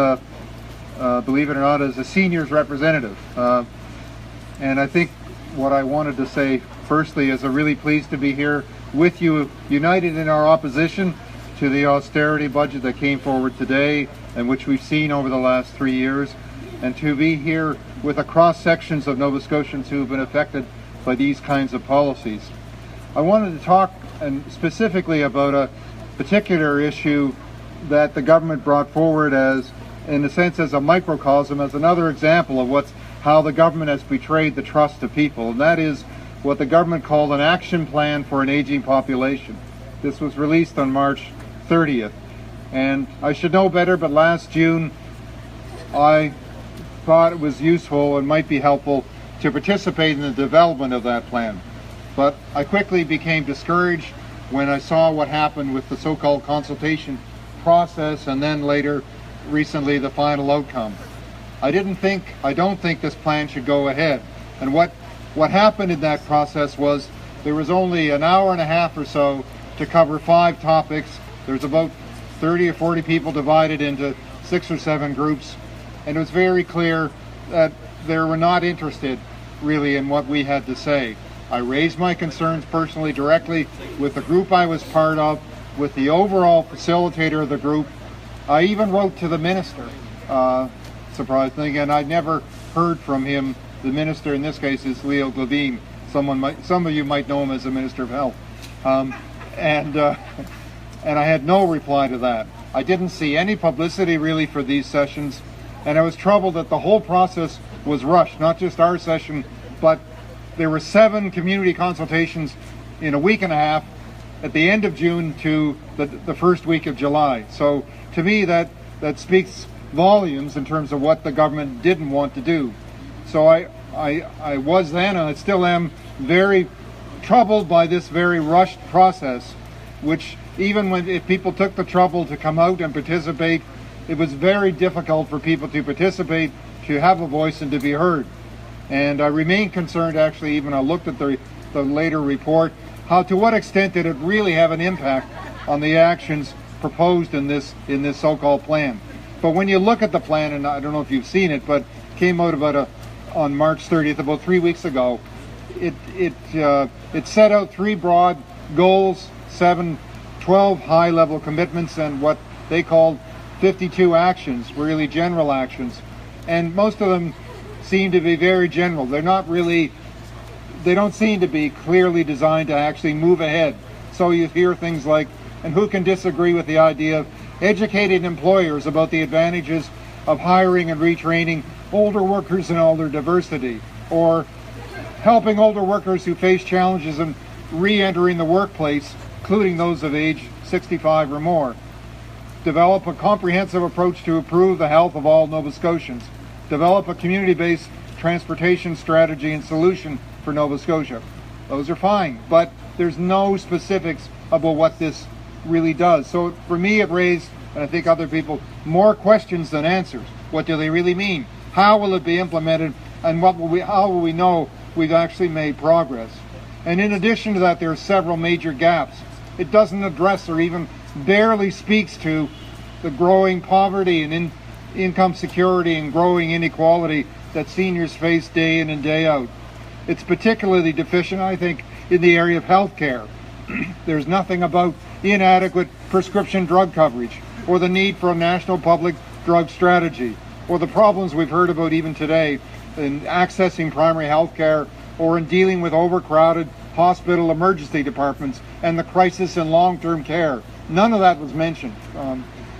believe it or not, as a seniors representative. And I think what I wanted to say firstly is I'm really pleased to be here with you, united in our opposition to the austerity budget that came forward today and which we've seen over the last 3 years, and to be here with the cross-sections of Nova Scotians who have been affected by these kinds of policies. I wanted to talk specifically about a particular issue that the government brought forward as, in a sense, as a microcosm, as another example of how the government has betrayed the trust of people, and that is what the government called an action plan for an aging population. This was released on March 30th, and I should know better, but last June I thought it was useful and might be helpful to participate in the development of that plan. But I quickly became discouraged when I saw what happened with the so-called consultation process and then later, recently, the final outcome. I don't think this plan should go ahead. And what happened in that process was there was only an hour and a half or so to cover 5 topics. There's about 30 or 40 people divided into 6 or 7 groups. And it was very clear that they were not interested really in what we had to say. I raised my concerns personally directly with the group I was part of, with the overall facilitator of the group. I even wrote to the minister, surprisingly, and I'd never heard from him. The minister in this case is Leo Glavine. Some of you might know him as the Minister of Health. And I had no reply to that. I didn't see any publicity really for these sessions, and I was troubled that the whole process was rushed, not just our session, but there were 7 community consultations in a week and a half at the end of June to the first week of July. So to me that speaks volumes in terms of what the government didn't want to do. So I was then, and I still am, very troubled by this very rushed process, which even if people took the trouble to come out and participate, it was very difficult for people to participate, to have a voice and to be heard. And I remain concerned, actually, even I looked at the later report, to what extent did it really have an impact on the actions proposed in this so-called plan. But when you look at the plan, and I don't know if you've seen it, but it came out on March 30th, about 3 weeks ago. It set out 3 broad goals, 12 high-level commitments, and what they called 52 actions, really general actions. And most of them seem to be very general. They don't seem to be clearly designed to actually move ahead. So you hear things like, and who can disagree with the idea of educating employers about the advantages of hiring and retraining older workers in all their diversity, or helping older workers who face challenges in re-entering the workplace, including those of age 65 or more. Develop a comprehensive approach to improve the health of all Nova Scotians. Develop a community-based transportation strategy and solution for Nova Scotia. Those are fine, but there's no specifics about what this really does. So for me, it raised, and I think other people, more questions than answers. What do they really mean? How will it be implemented? And how will we know we've actually made progress? And in addition to that, there are several major gaps. It doesn't address or even barely speaks to the growing poverty and income security and growing inequality that seniors face day in and day out. It's particularly deficient, I think, in the area of health care. There's nothing about inadequate prescription drug coverage, or the need for a national public drug strategy, or the problems we've heard about even today in accessing primary health care, or in dealing with overcrowded hospital emergency departments and the crisis in long-term care. None of that was mentioned.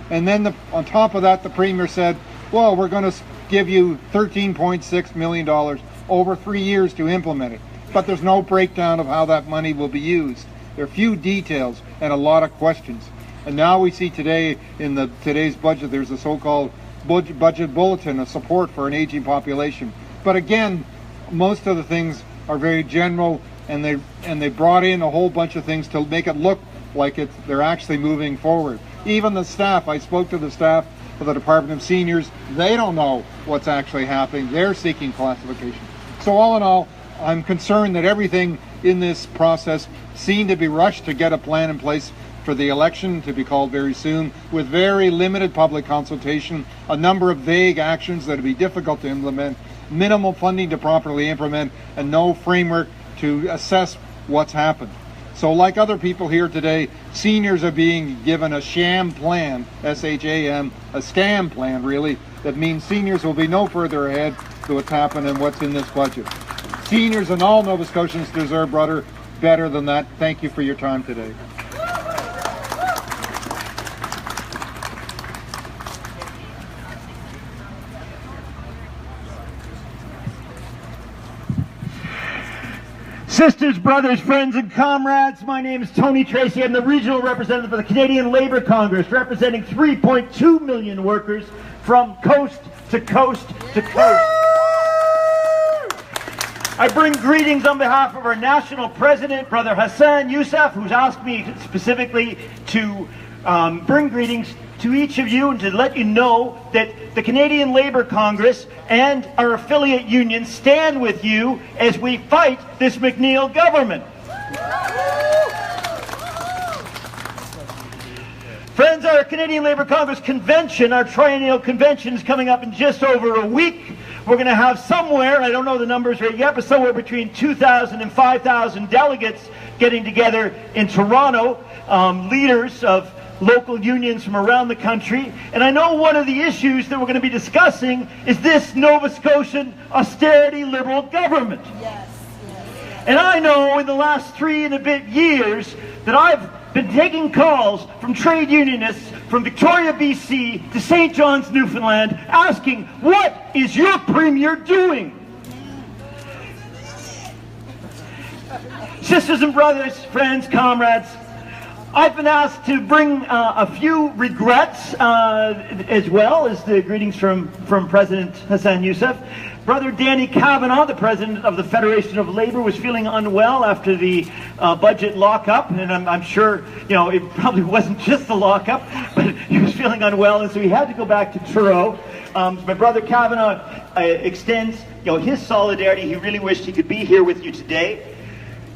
And then on top of that, the Premier said, well, we're going to give you $13.6 million over 3 years to implement it. But there's no breakdown of how that money will be used. There are few details and a lot of questions. And now we see today in today's budget, there's a so-called budget bulletin of support for an aging population. But again, most of the things are very general, and they brought in a whole bunch of things to make it look like they're actually moving forward. Even the staff, I spoke to the staff of the Department of Seniors, they don't know what's actually happening. They're seeking classification. So all in all, I'm concerned that everything in this process seemed to be rushed to get a plan in place for the election to be called very soon, with very limited public consultation, a number of vague actions that would be difficult to implement, minimal funding to properly implement, and no framework to assess what's happened. So like other people here today, seniors are being given a sham plan, S-H-A-M, a scam plan really, that means seniors will be no further ahead to what's happened and what's in this budget. Seniors and all Nova Scotians deserve better than that. Thank you for your time today. Sisters, brothers, friends, and comrades, my name is Tony Tracy. I'm the regional representative for the Canadian Labour Congress, representing 3.2 million workers from coast to coast to coast. I bring greetings on behalf of our national president, Brother Hassan Yousaf, who's asked me specifically to bring greetings to each of you and to let you know that the Canadian Labour Congress and our affiliate unions stand with you as we fight this McNeil government. Friends, our Canadian Labour Congress convention, our triennial convention, is coming up in just over a week. We're going to have somewhere, I don't know the numbers right yet, but somewhere between 2,000 and 5,000 delegates getting together in Toronto, leaders of local unions from around the country. And I know one of the issues that we're going to be discussing is this Nova Scotian austerity liberal government. Yes. And I know in the last 3 and a bit years that I've been taking calls from trade unionists from Victoria, BC to St. John's, Newfoundland, asking, what is your Premier doing? Sisters and brothers, friends, comrades, I've been asked to bring a few regrets as well as the greetings from President Hassan Yousaf. Brother Danny Kavanagh, the president of the Federation of Labour, was feeling unwell after the budget lockup, and I'm sure, you know, it probably wasn't just the lockup, but he was feeling unwell, and so he had to go back to Truro. My brother Kavanagh extends, you know, his solidarity. He really wished he could be here with you today.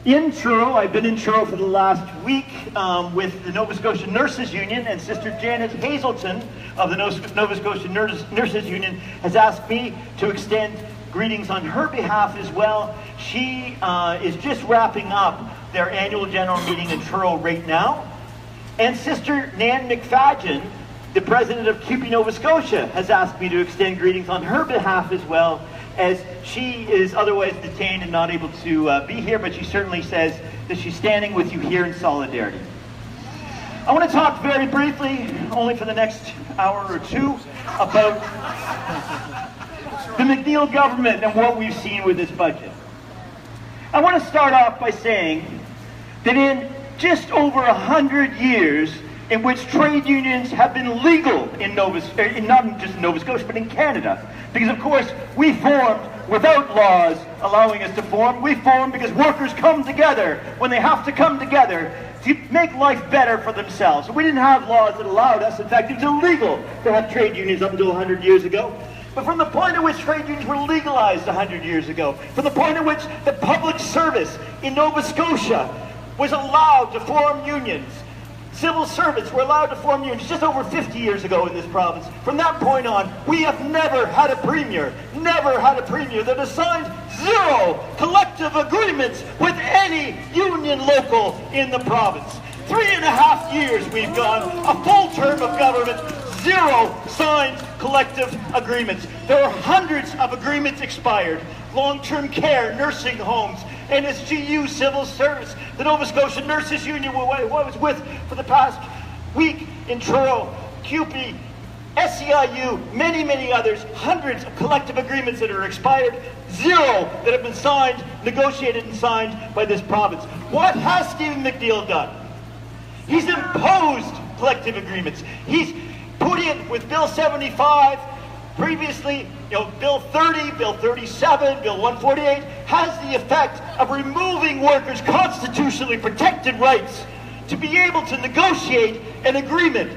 in Truro. I've been in Truro for the last week with the Nova Scotia Nurses Union, and Sister Janet Hazelton of the Nova Scotia Nurses Union has asked me to extend greetings on her behalf as well. She is just wrapping up their annual general meeting in Truro right now. And Sister Nan McFadgen, the president of CUPE Nova Scotia, has asked me to extend greetings on her behalf as well, as she is otherwise detained and not able to be here, but she certainly says that she's standing with you here in solidarity. I want to talk very briefly, only for the next hour or two, about the McNeil government and what we've seen with this budget. I want to start off by saying that in just over 100 years in which trade unions have been legal in not just in Nova Scotia, but in Canada. Because of course, we formed without laws allowing us to form. We formed because workers come together when they have to come together to make life better for themselves. We didn't have laws that allowed us. In fact, it was illegal to have trade unions up until 100 years ago. But from the point at which trade unions were legalized 100 years ago, from the point at which the public service in Nova Scotia was allowed to form unions, civil servants were allowed to form unions just over 50 years ago in this province. From that point on, we have never had a premier that has signed 0 collective agreements with any union local in the province. 3.5 years we've gone, a full term of government, 0 signed collective agreements. There are hundreds of agreements expired. Long-term care, nursing homes, NSGU, civil service, the Nova Scotia Nurses Union, who I was with for the past week in Truro, CUPE, SEIU, many, many others, hundreds of collective agreements that are expired, 0 that have been signed, negotiated and signed by this province. What has Stephen McNeil done? He's imposed collective agreements. He's put in with Bill 75, previously, Bill 30, Bill 37, Bill 148, has the effect of removing workers' constitutionally protected rights to be able to negotiate an agreement.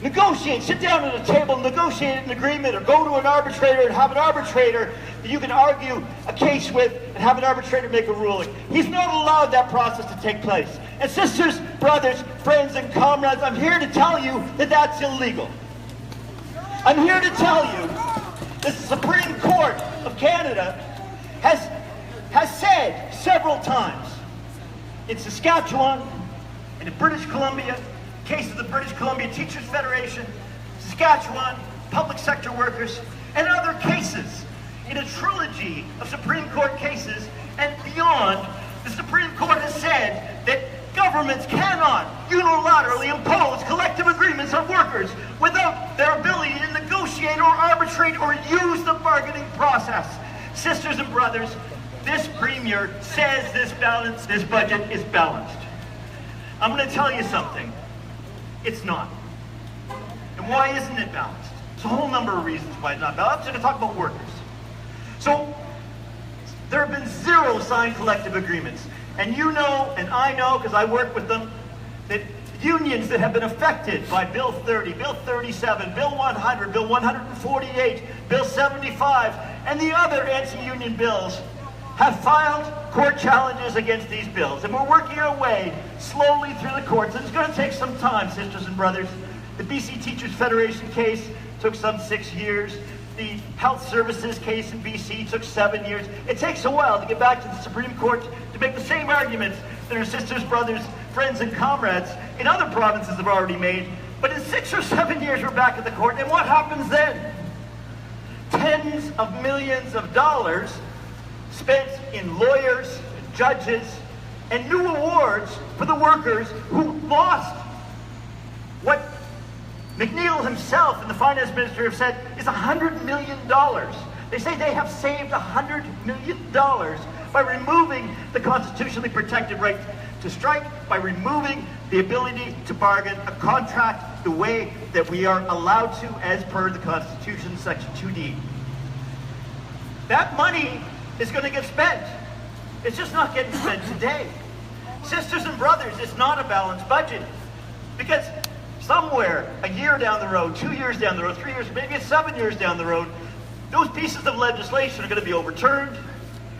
Negotiate, sit down at a table, negotiate an agreement, or go to an arbitrator and have an arbitrator that you can argue a case with and have an arbitrator make a ruling. He's not allowed that process to take place. And sisters, brothers, friends, and comrades, I'm here to tell you that that's illegal. I'm here to tell you that the Supreme Court of Canada has said several times in Saskatchewan, in British Columbia, case of the British Columbia Teachers Federation, Saskatchewan, public sector workers, and other cases, in a trilogy of Supreme Court cases and beyond, the Supreme Court has said that governments cannot unilaterally impose collective agreements on workers without their ability to negotiate or arbitrate or use the bargaining process. Sisters and brothers, this premier says this budget is balanced. I'm going to tell you something. It's not. And why isn't it balanced? There's a whole number of reasons why it's not balanced. I'm going to talk about workers. So, there have been 0 signed collective agreements. And you know, and I know, because I work with them, that unions that have been affected by Bill 30, Bill 37, Bill 100, Bill 148, Bill 75, and the other anti-union bills have filed court challenges against these bills. And we're working our way slowly through the courts. And it's going to take some time, sisters and brothers. The BC Teachers Federation case took some 6 years. The health services case in BC took 7 years. It takes a while to get back to the Supreme Court to make the same arguments that our sisters, brothers, friends, and comrades in other provinces have already made. But in 6 or 7 years, we're back at the court. And what happens then? Tens of millions of dollars spent in lawyers, judges, and new awards for the workers who lost what McNeil himself and the finance minister have said is $100 million. They say they have saved $100 million by removing the constitutionally protected right to strike, by removing the ability to bargain a contract the way that we are allowed to as per the Constitution, Section 2D. That money is going to get spent. It's just not getting spent today. Sisters and brothers, it's not a balanced budget. Because somewhere, a year down the road, 2 years down the road, 3 years, maybe it's 7 years down the road, those pieces of legislation are going to be overturned.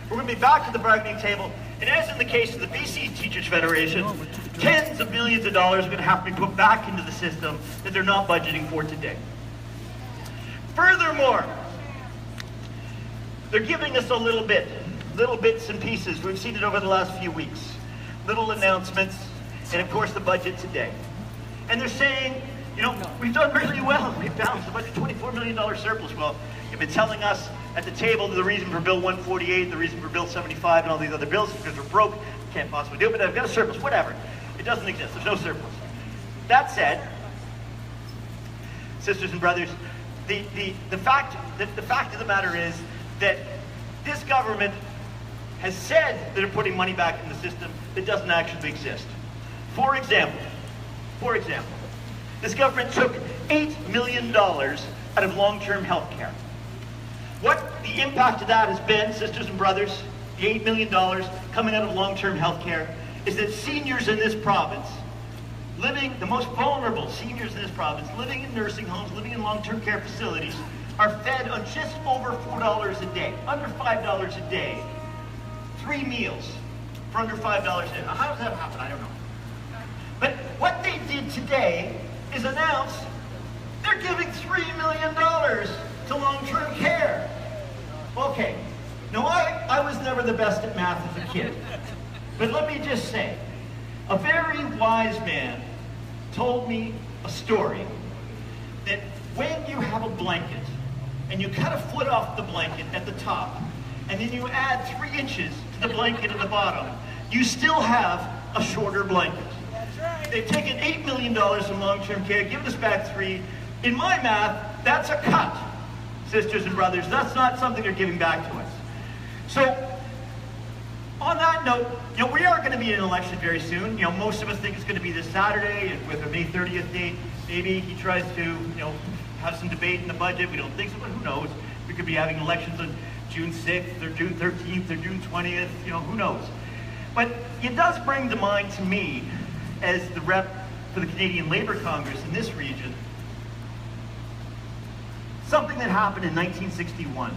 We're going to be back to the bargaining table, And as in the case of the BC Teachers Federation, tens of millions of dollars are going to have to be put back into the system that they're not budgeting for today. Furthermore, they're giving us little bits and pieces. We've seen it over the last few weeks. Little announcements, and of course the budget today. And they're saying, you know, we've done really well. We've balanced the budget, $24 million surplus. Well, you've been telling us at the table the reason for Bill 148, the reason for Bill 75, and all these other bills is because we're broke, can't possibly do it, but I've got a surplus, whatever. It doesn't exist, there's no surplus. That said, sisters and brothers, the fact of the matter is that this government has said that they're putting money back in the system that doesn't actually exist. For example, this government took $8 million out of long-term health care. What the impact of that has been, sisters and brothers, the $8 million coming out of long-term health care, is that seniors in this province, the most vulnerable seniors in this province, living in nursing homes, living in long-term care facilities, are fed on just over $4 a day, under $5 a day, 3 meals for under $5 a day. Now, how does that happen? I don't know. But what they did today is announce they're giving $3 million to long-term care. Okay, now I was never the best at math as a kid, but let me just say, a very wise man told me a story that when you have a blanket and you cut a foot off the blanket at the top, and then you add 3 inches to the blanket at the bottom, you still have a shorter blanket. They've taken $8 million from long-term care, given us back 3. In my math, that's a cut, sisters and brothers. That's not something they're giving back to us. So, on that note, you know, we are going to be in an election very soon. You know, most of us think it's going to be this Saturday, and with a May 30th date, maybe he tries to, you know, have some debate in the budget. We don't think so, but who knows? We could be having elections on June 6th, or June 13th, or June 20th, you know, who knows? But it does bring to mind to me, as the rep for the Canadian Labour Congress in this region, something that happened in 1961.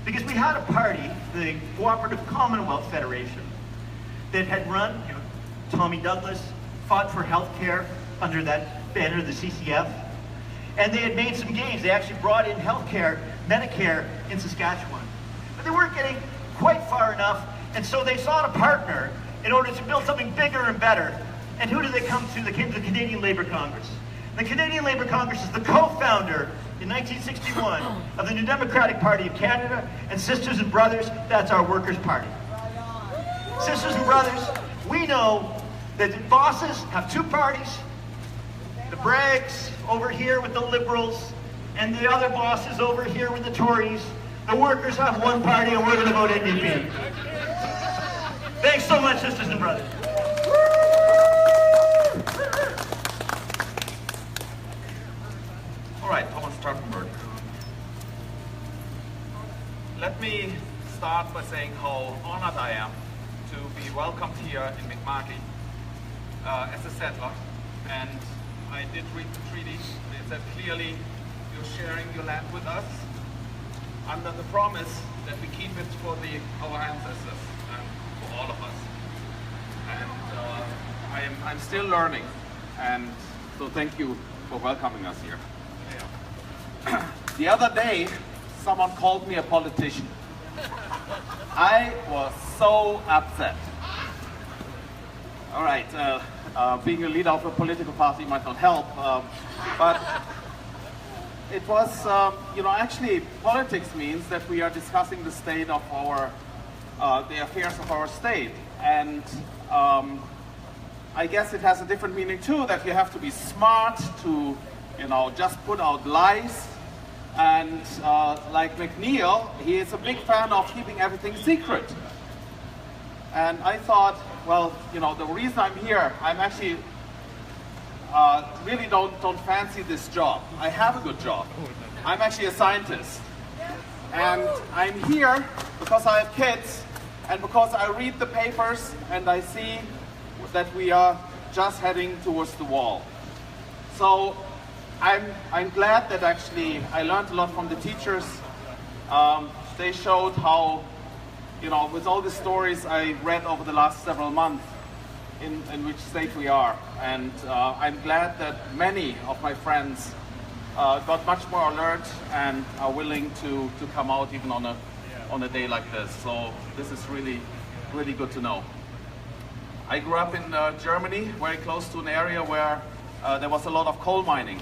Because we had a party, the Cooperative Commonwealth Federation, that had run, you know, Tommy Douglas fought for health care under that banner, the CCF, and they had made some gains. They actually brought in health care, Medicare, in Saskatchewan. But they weren't getting quite far enough, and so they sought a partner in order to build something bigger and better. And who did they come to? They came to the Canadian Labour Congress. And the Canadian Labour Congress is the co-founder in 1961 of the New Democratic Party of Canada, and sisters and brothers, that's our Workers' Party. Sisters and brothers, we know that the bosses have 2 parties, the Braggs over here with the Liberals, and the other bosses over here with the Tories. The workers have 1 party, and we're going to vote NDP. Thanks so much, sisters and brothers. All right, Thomas Trachtenberg. Let me start by saying how honored I am to be welcomed here in Mi'kma'ki as a settler. And I did read the treaty. It said clearly you're sharing your land with us under the promise that we keep it for our ancestors and for all of us. And I'm still learning, and so thank you for welcoming us here. The other day, someone called me a politician. I was so upset. All right, being a leader of a political party might not help, but it was, you know, actually politics means that we are discussing the state of our, the affairs of our state. And I guess it has a different meaning too, that you have to be smart to, you know, just put out lies. And like McNeil, he is a big fan of keeping everything secret. And I thought, well, you know, the reason I'm here, I'm actually really don't fancy this job. I have a good job. I'm actually a scientist. And I'm here because I have kids and because I read the papers and I see that we are just heading towards the wall. So I'm glad that actually I learned a lot from the teachers. They showed how you know, with all the stories I read over the last several months in which state we are. And I'm glad that many of my friends got much more alert and are willing to come out even on a day like this. So this is really, really good to know. I grew up in Germany, very close to an area where there was a lot of coal mining.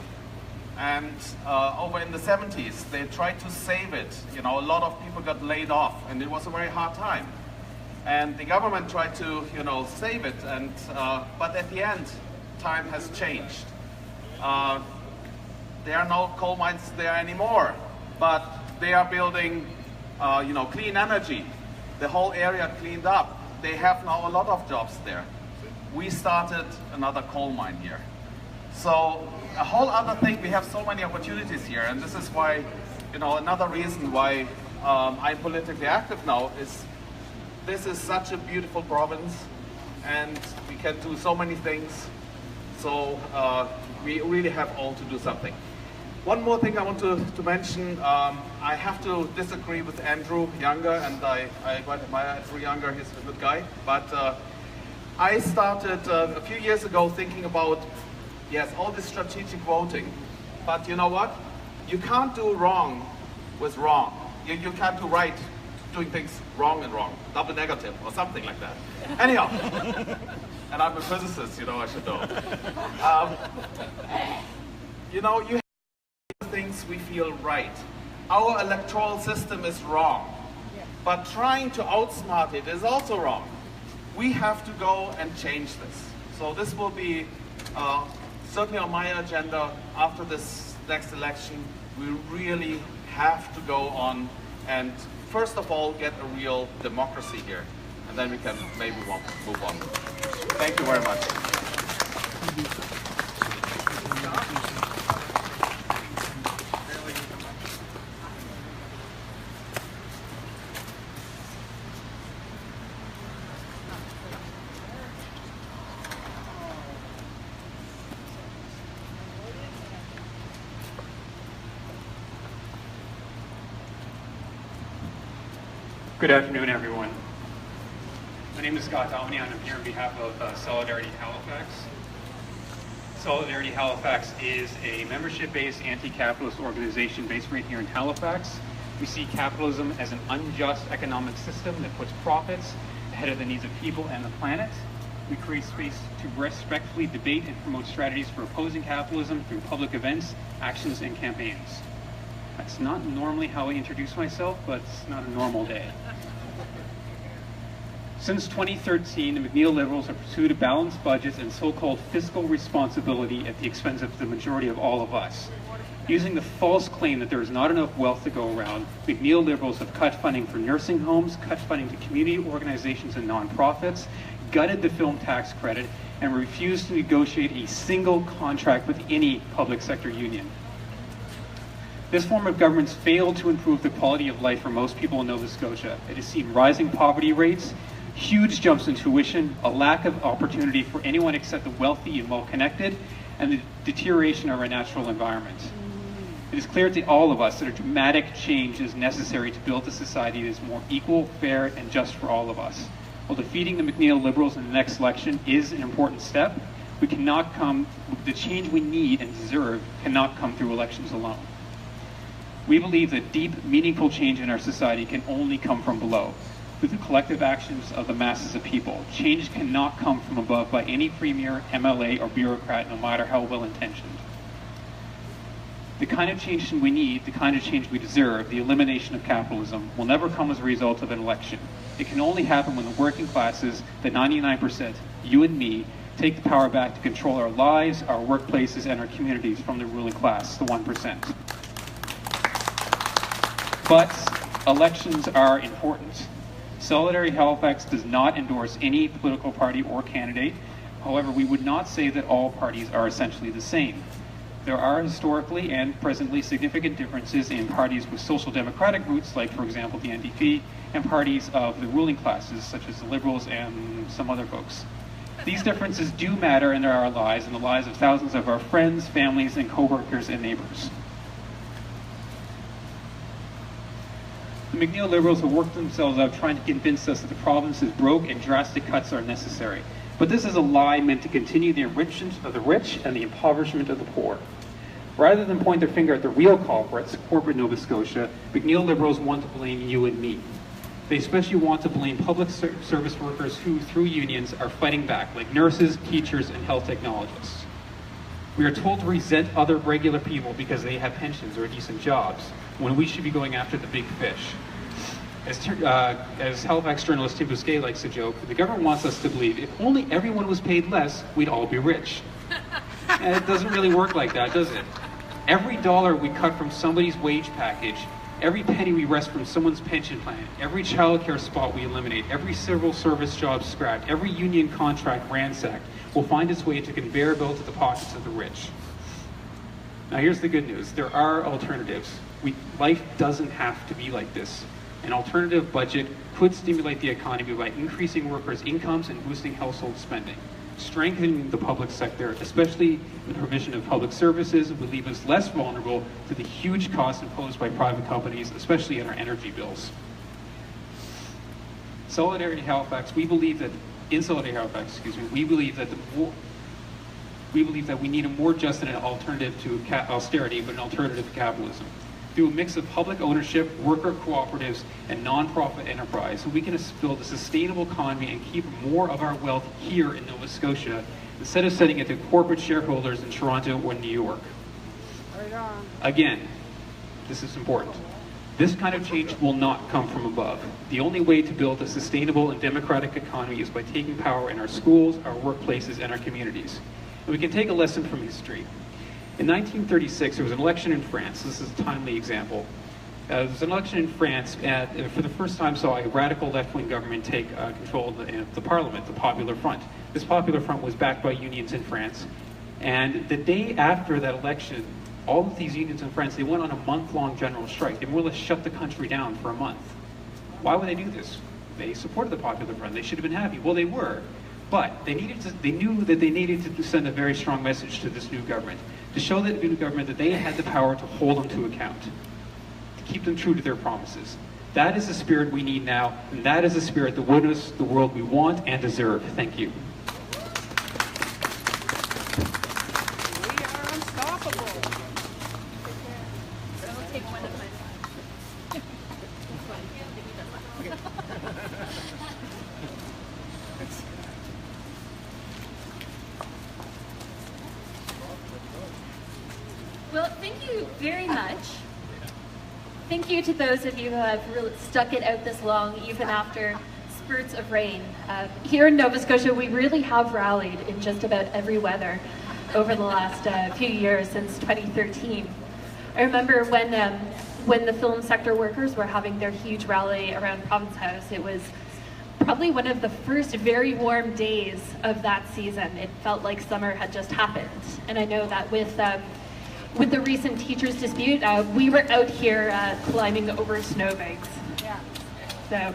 And over in the 70s, they tried to save it. You know, a lot of people got laid off, and it was a very hard time. And the government tried to, you know, save it. And but at the end, time has changed. There are no coal mines there anymore, but they are building, you know, clean energy. The whole area cleaned up. They have now a lot of jobs there. We started another coal mine here. So a whole other thing, we have so many opportunities here, and this is why, you know, another reason why I'm politically active now is this is such a beautiful province, and we can do so many things. So we really have all to do something. One more thing I want to mention, I have to disagree with Andrew Younger, and I quite admire Andrew Younger, he's a good guy. But I started a few years ago thinking about, yes, all this strategic voting. But you know what? You can't do wrong with wrong. You can't do right doing things wrong and wrong, double negative or something like that. Anyhow, and I'm a physicist, you know, I should know. You know, you things we feel right. Our electoral system is wrong, but trying to outsmart it is also wrong. We have to go and change this. So this will be certainly on my agenda after this next election. We really have to go on and first of all get a real democracy here, and then we can maybe move on. Thank you very much. Good afternoon, everyone. My name is Scott Downey, and I'm here on behalf of Solidarity Halifax. Solidarity Halifax is a membership-based anti-capitalist organization based right here in Halifax. We see capitalism as an unjust economic system that puts profits ahead of the needs of people and the planet. We create space to respectfully debate and promote strategies for opposing capitalism through public events, actions, and campaigns. That's not normally how I introduce myself, but it's not a normal day. Since 2013, the McNeil Liberals have pursued a balanced budget and so-called fiscal responsibility at the expense of the majority of all of us. Using the false claim that there is not enough wealth to go around, McNeil Liberals have cut funding for nursing homes, cut funding to community organizations and nonprofits, gutted the film tax credit, and refused to negotiate a single contract with any public sector union. This form of government's failed to improve the quality of life for most people in Nova Scotia. It has seen rising poverty rates, huge jumps in tuition, a lack of opportunity for anyone except the wealthy and well-connected, and the deterioration of our natural environment. It is clear to all of us that a dramatic change is necessary to build a society that is more equal, fair, and just for all of us. While defeating the McNeil Liberals in the next election is an important step, the change we need and deserve cannot come through elections alone. We believe that deep, meaningful change in our society can only come from below, through the collective actions of the masses of people. Change cannot come from above by any premier, MLA, or bureaucrat, no matter how well-intentioned. The kind of change we need, the kind of change we deserve, the elimination of capitalism, will never come as a result of an election. It can only happen when the working classes, the 99%, you and me, take the power back to control our lives, our workplaces, and our communities from the ruling class, the 1%. But elections are important. Solidarity Halifax does not endorse any political party or candidate. However, we would not say that all parties are essentially the same. There are historically and presently significant differences in parties with social democratic roots, like, for example, the NDP, and parties of the ruling classes, such as the Liberals and some other folks. These differences do matter in our lives and the lives of thousands of our friends, families, and co-workers and neighbors. The McNeil Liberals have worked themselves out trying to convince us that the province is broke and drastic cuts are necessary. But this is a lie meant to continue the enrichment of the rich and the impoverishment of the poor. Rather than point their finger at the real culprits, corporate Nova Scotia, McNeil Liberals want to blame you and me. They especially want to blame public service workers who, through unions, are fighting back, like nurses, teachers, and health technologists. We are told to resent other regular people because they have pensions or decent jobs, when we should be going after the big fish. As Halifax journalist Tim Bousquet likes to joke, the government wants us to believe if only everyone was paid less, we'd all be rich. And it doesn't really work like that, does it? Every dollar we cut from somebody's wage package, every penny we wrest from someone's pension plan, every childcare spot we eliminate, every civil service job scrapped, every union contract ransacked, will find its way to conveyor belt to the pockets of the rich. Now here's the good news. There are alternatives. Life doesn't have to be like this. An alternative budget could stimulate the economy by increasing workers' incomes and boosting household spending. Strengthening the public sector, especially the provision of public services, would leave us less vulnerable to the huge costs imposed by private companies, especially in our energy bills. Solidarity Halifax, we believe that we need a more just and an alternative to austerity, but an alternative to capitalism. Through a mix of public ownership, worker cooperatives, and nonprofit enterprise, so we can build a sustainable economy and keep more of our wealth here in Nova Scotia, instead of sending it to corporate shareholders in Toronto or New York. Again, this is important. This kind of change will not come from above. The only way to build a sustainable and democratic economy is by taking power in our schools, our workplaces, and our communities. And we can take a lesson from history. In 1936, there was an election in France. This is a timely example. There was an election in France, and for the first time saw a radical left-wing government take control of the parliament, the Popular Front. This Popular Front was backed by unions in France. And the day after that election, all of these unions in France, they went on a month-long general strike. They more or less shut the country down for a month. Why would they do this? They supported the Popular Front. They should have been happy. Well, they were. But they knew that they needed to send a very strong message to this new government, to show that new government that they had the power to hold them to account, to keep them true to their promises. That is the spirit we need now, and that is the spirit that win us the world we want and deserve. Thank you. We are unstoppable. I'll take one of mine. Well, thank you very much. Thank you to those of you who have really stuck it out this long, even after spurts of rain. Here in Nova Scotia, we really have rallied in just about every weather over the last few years since 2013. I remember when the film sector workers were having their huge rally around Province House. It was probably one of the first very warm days of that season. It felt like summer had just happened. And I know that with the recent teachers' dispute, we were out here climbing over snowbanks. Yeah. So,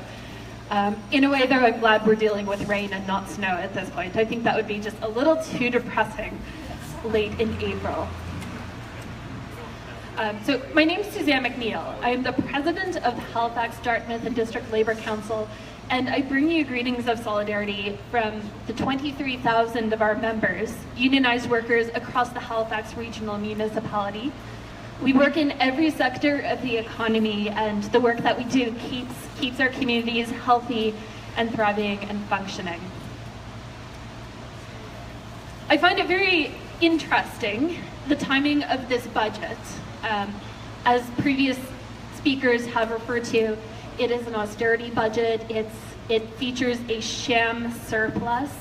in a way, though, I'm glad we're dealing with rain and not snow at this point. I think that would be just a little too depressing late in April. So, my name is Suzanne McNeil. I am the president of the Halifax, Dartmouth, and District Labour Council, and I bring you greetings of solidarity from the 23,000 of our members, unionized workers across the Halifax Regional Municipality. We work in every sector of the economy, and the work that we do keeps our communities healthy and thriving and functioning. I find it very interesting, the timing of this budget. As previous speakers have referred to, it is an austerity budget. It features a sham surplus,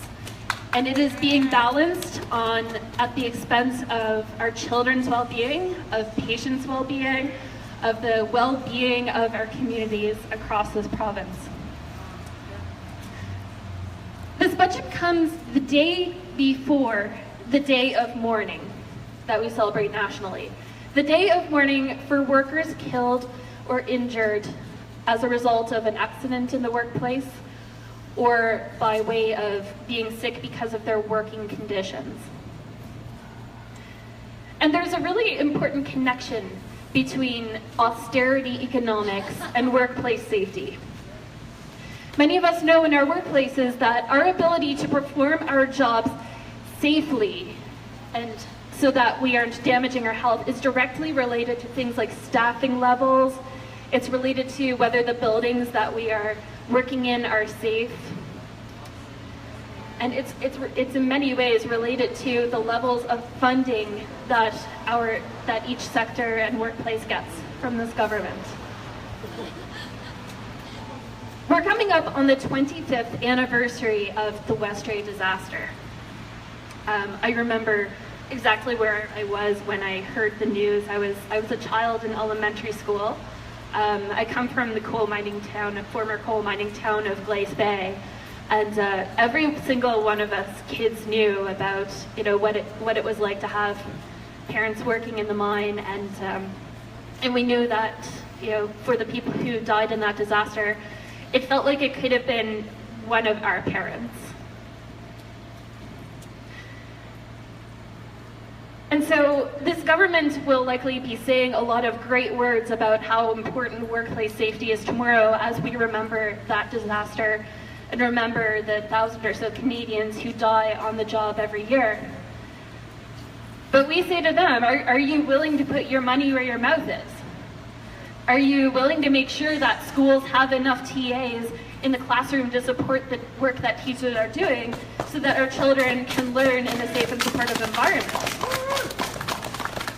and it is being balanced at the expense of our children's well-being, of patients' well-being, of the well-being of our communities across this province. This budget comes the day before the day of mourning that we celebrate nationally. The day of mourning for workers killed or injured as a result of an accident in the workplace or by way of being sick because of their working conditions. And there's a really important connection between austerity economics and workplace safety. Many of us know in our workplaces that our ability to perform our jobs safely and so that we aren't damaging our health is directly related to things like staffing levels. It's related to whether the buildings that we are working in are safe. And it's in many ways related to the levels of funding that each sector and workplace gets from this government. We're coming up on the 25th anniversary of the Westray disaster. I remember exactly where I was when I heard the news. I was a child in elementary school. I come from the former coal mining town of Glace Bay, and every single one of us kids knew about what it was like to have parents working in the mine, and we knew that for the people who died in that disaster, it felt like it could have been one of our parents. And so this government will likely be saying a lot of great words about how important workplace safety is tomorrow as we remember that disaster and remember the 1,000 or so Canadians who die on the job every year. But we say to them, are you willing to put your money where your mouth is? Are you willing to make sure that schools have enough TAs in the classroom to support the work that teachers are doing so that our children can learn in a safe and supportive environment?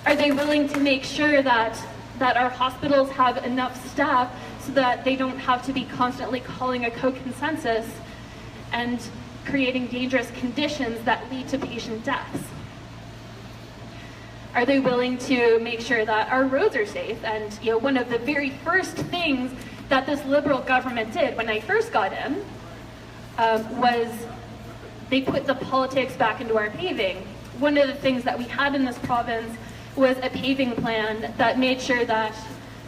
Are they willing to make sure that our hospitals have enough staff so that they don't have to be constantly calling a co-consensus and creating dangerous conditions that lead to patient deaths? Are they willing to make sure that our roads are safe? And one of the very first things that this Liberal government did when I first got in was they put the politics back into our paving. One of the things that we had in this province was a paving plan that made sure that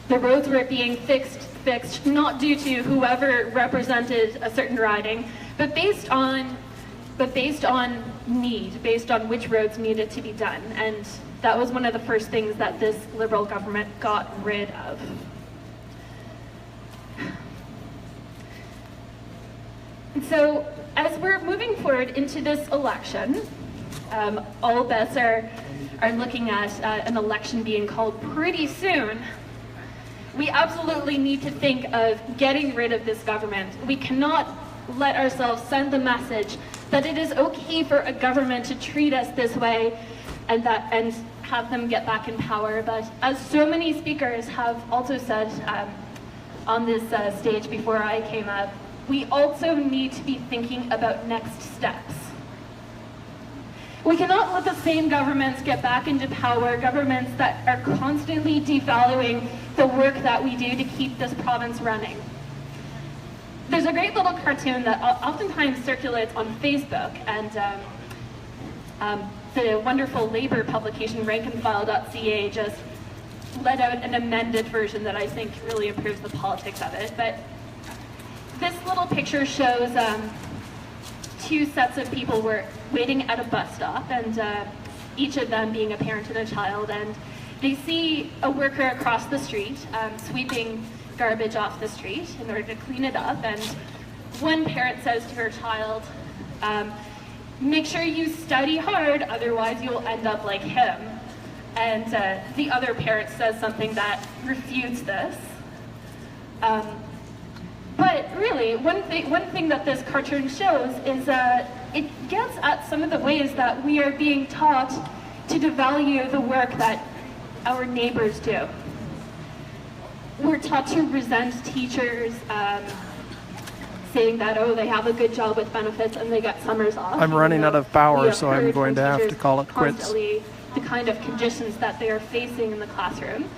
the roads were being fixed not due to whoever represented a certain riding, but based on need, based on which roads needed to be done. And that was one of the first things that this Liberal government got rid of. And so as we're moving forward into this election, all bets are looking at an election being called pretty soon. We absolutely need to think of getting rid of this government. We cannot let ourselves send the message that it is okay for a government to treat us this way and have them get back in power. But as so many speakers have also said on this stage before I came up, we also need to be thinking about next steps. We cannot let the same governments get back into power, governments that are constantly devaluing the work that we do to keep this province running. There's a great little cartoon that oftentimes circulates on Facebook, and the wonderful Labour publication rankandfile.ca just let out an amended version that I think really improves the politics of it. But this little picture shows two sets of people were waiting at a bus stop, and each of them being a parent and a child, and they see a worker across the street sweeping garbage off the street in order to clean it up, and one parent says to her child, make sure you study hard, otherwise you'll end up like him. And the other parent says something that refutes this. But really, one thing that this cartoon shows is it gets at some of the ways that we are being taught to devalue the work that our neighbors do. We're taught to resent teachers, saying that, oh, they have a good job with benefits and they get summers off. I'm running out of power, so I'm going to have to call it quits. The kind of conditions that they are facing in the classroom.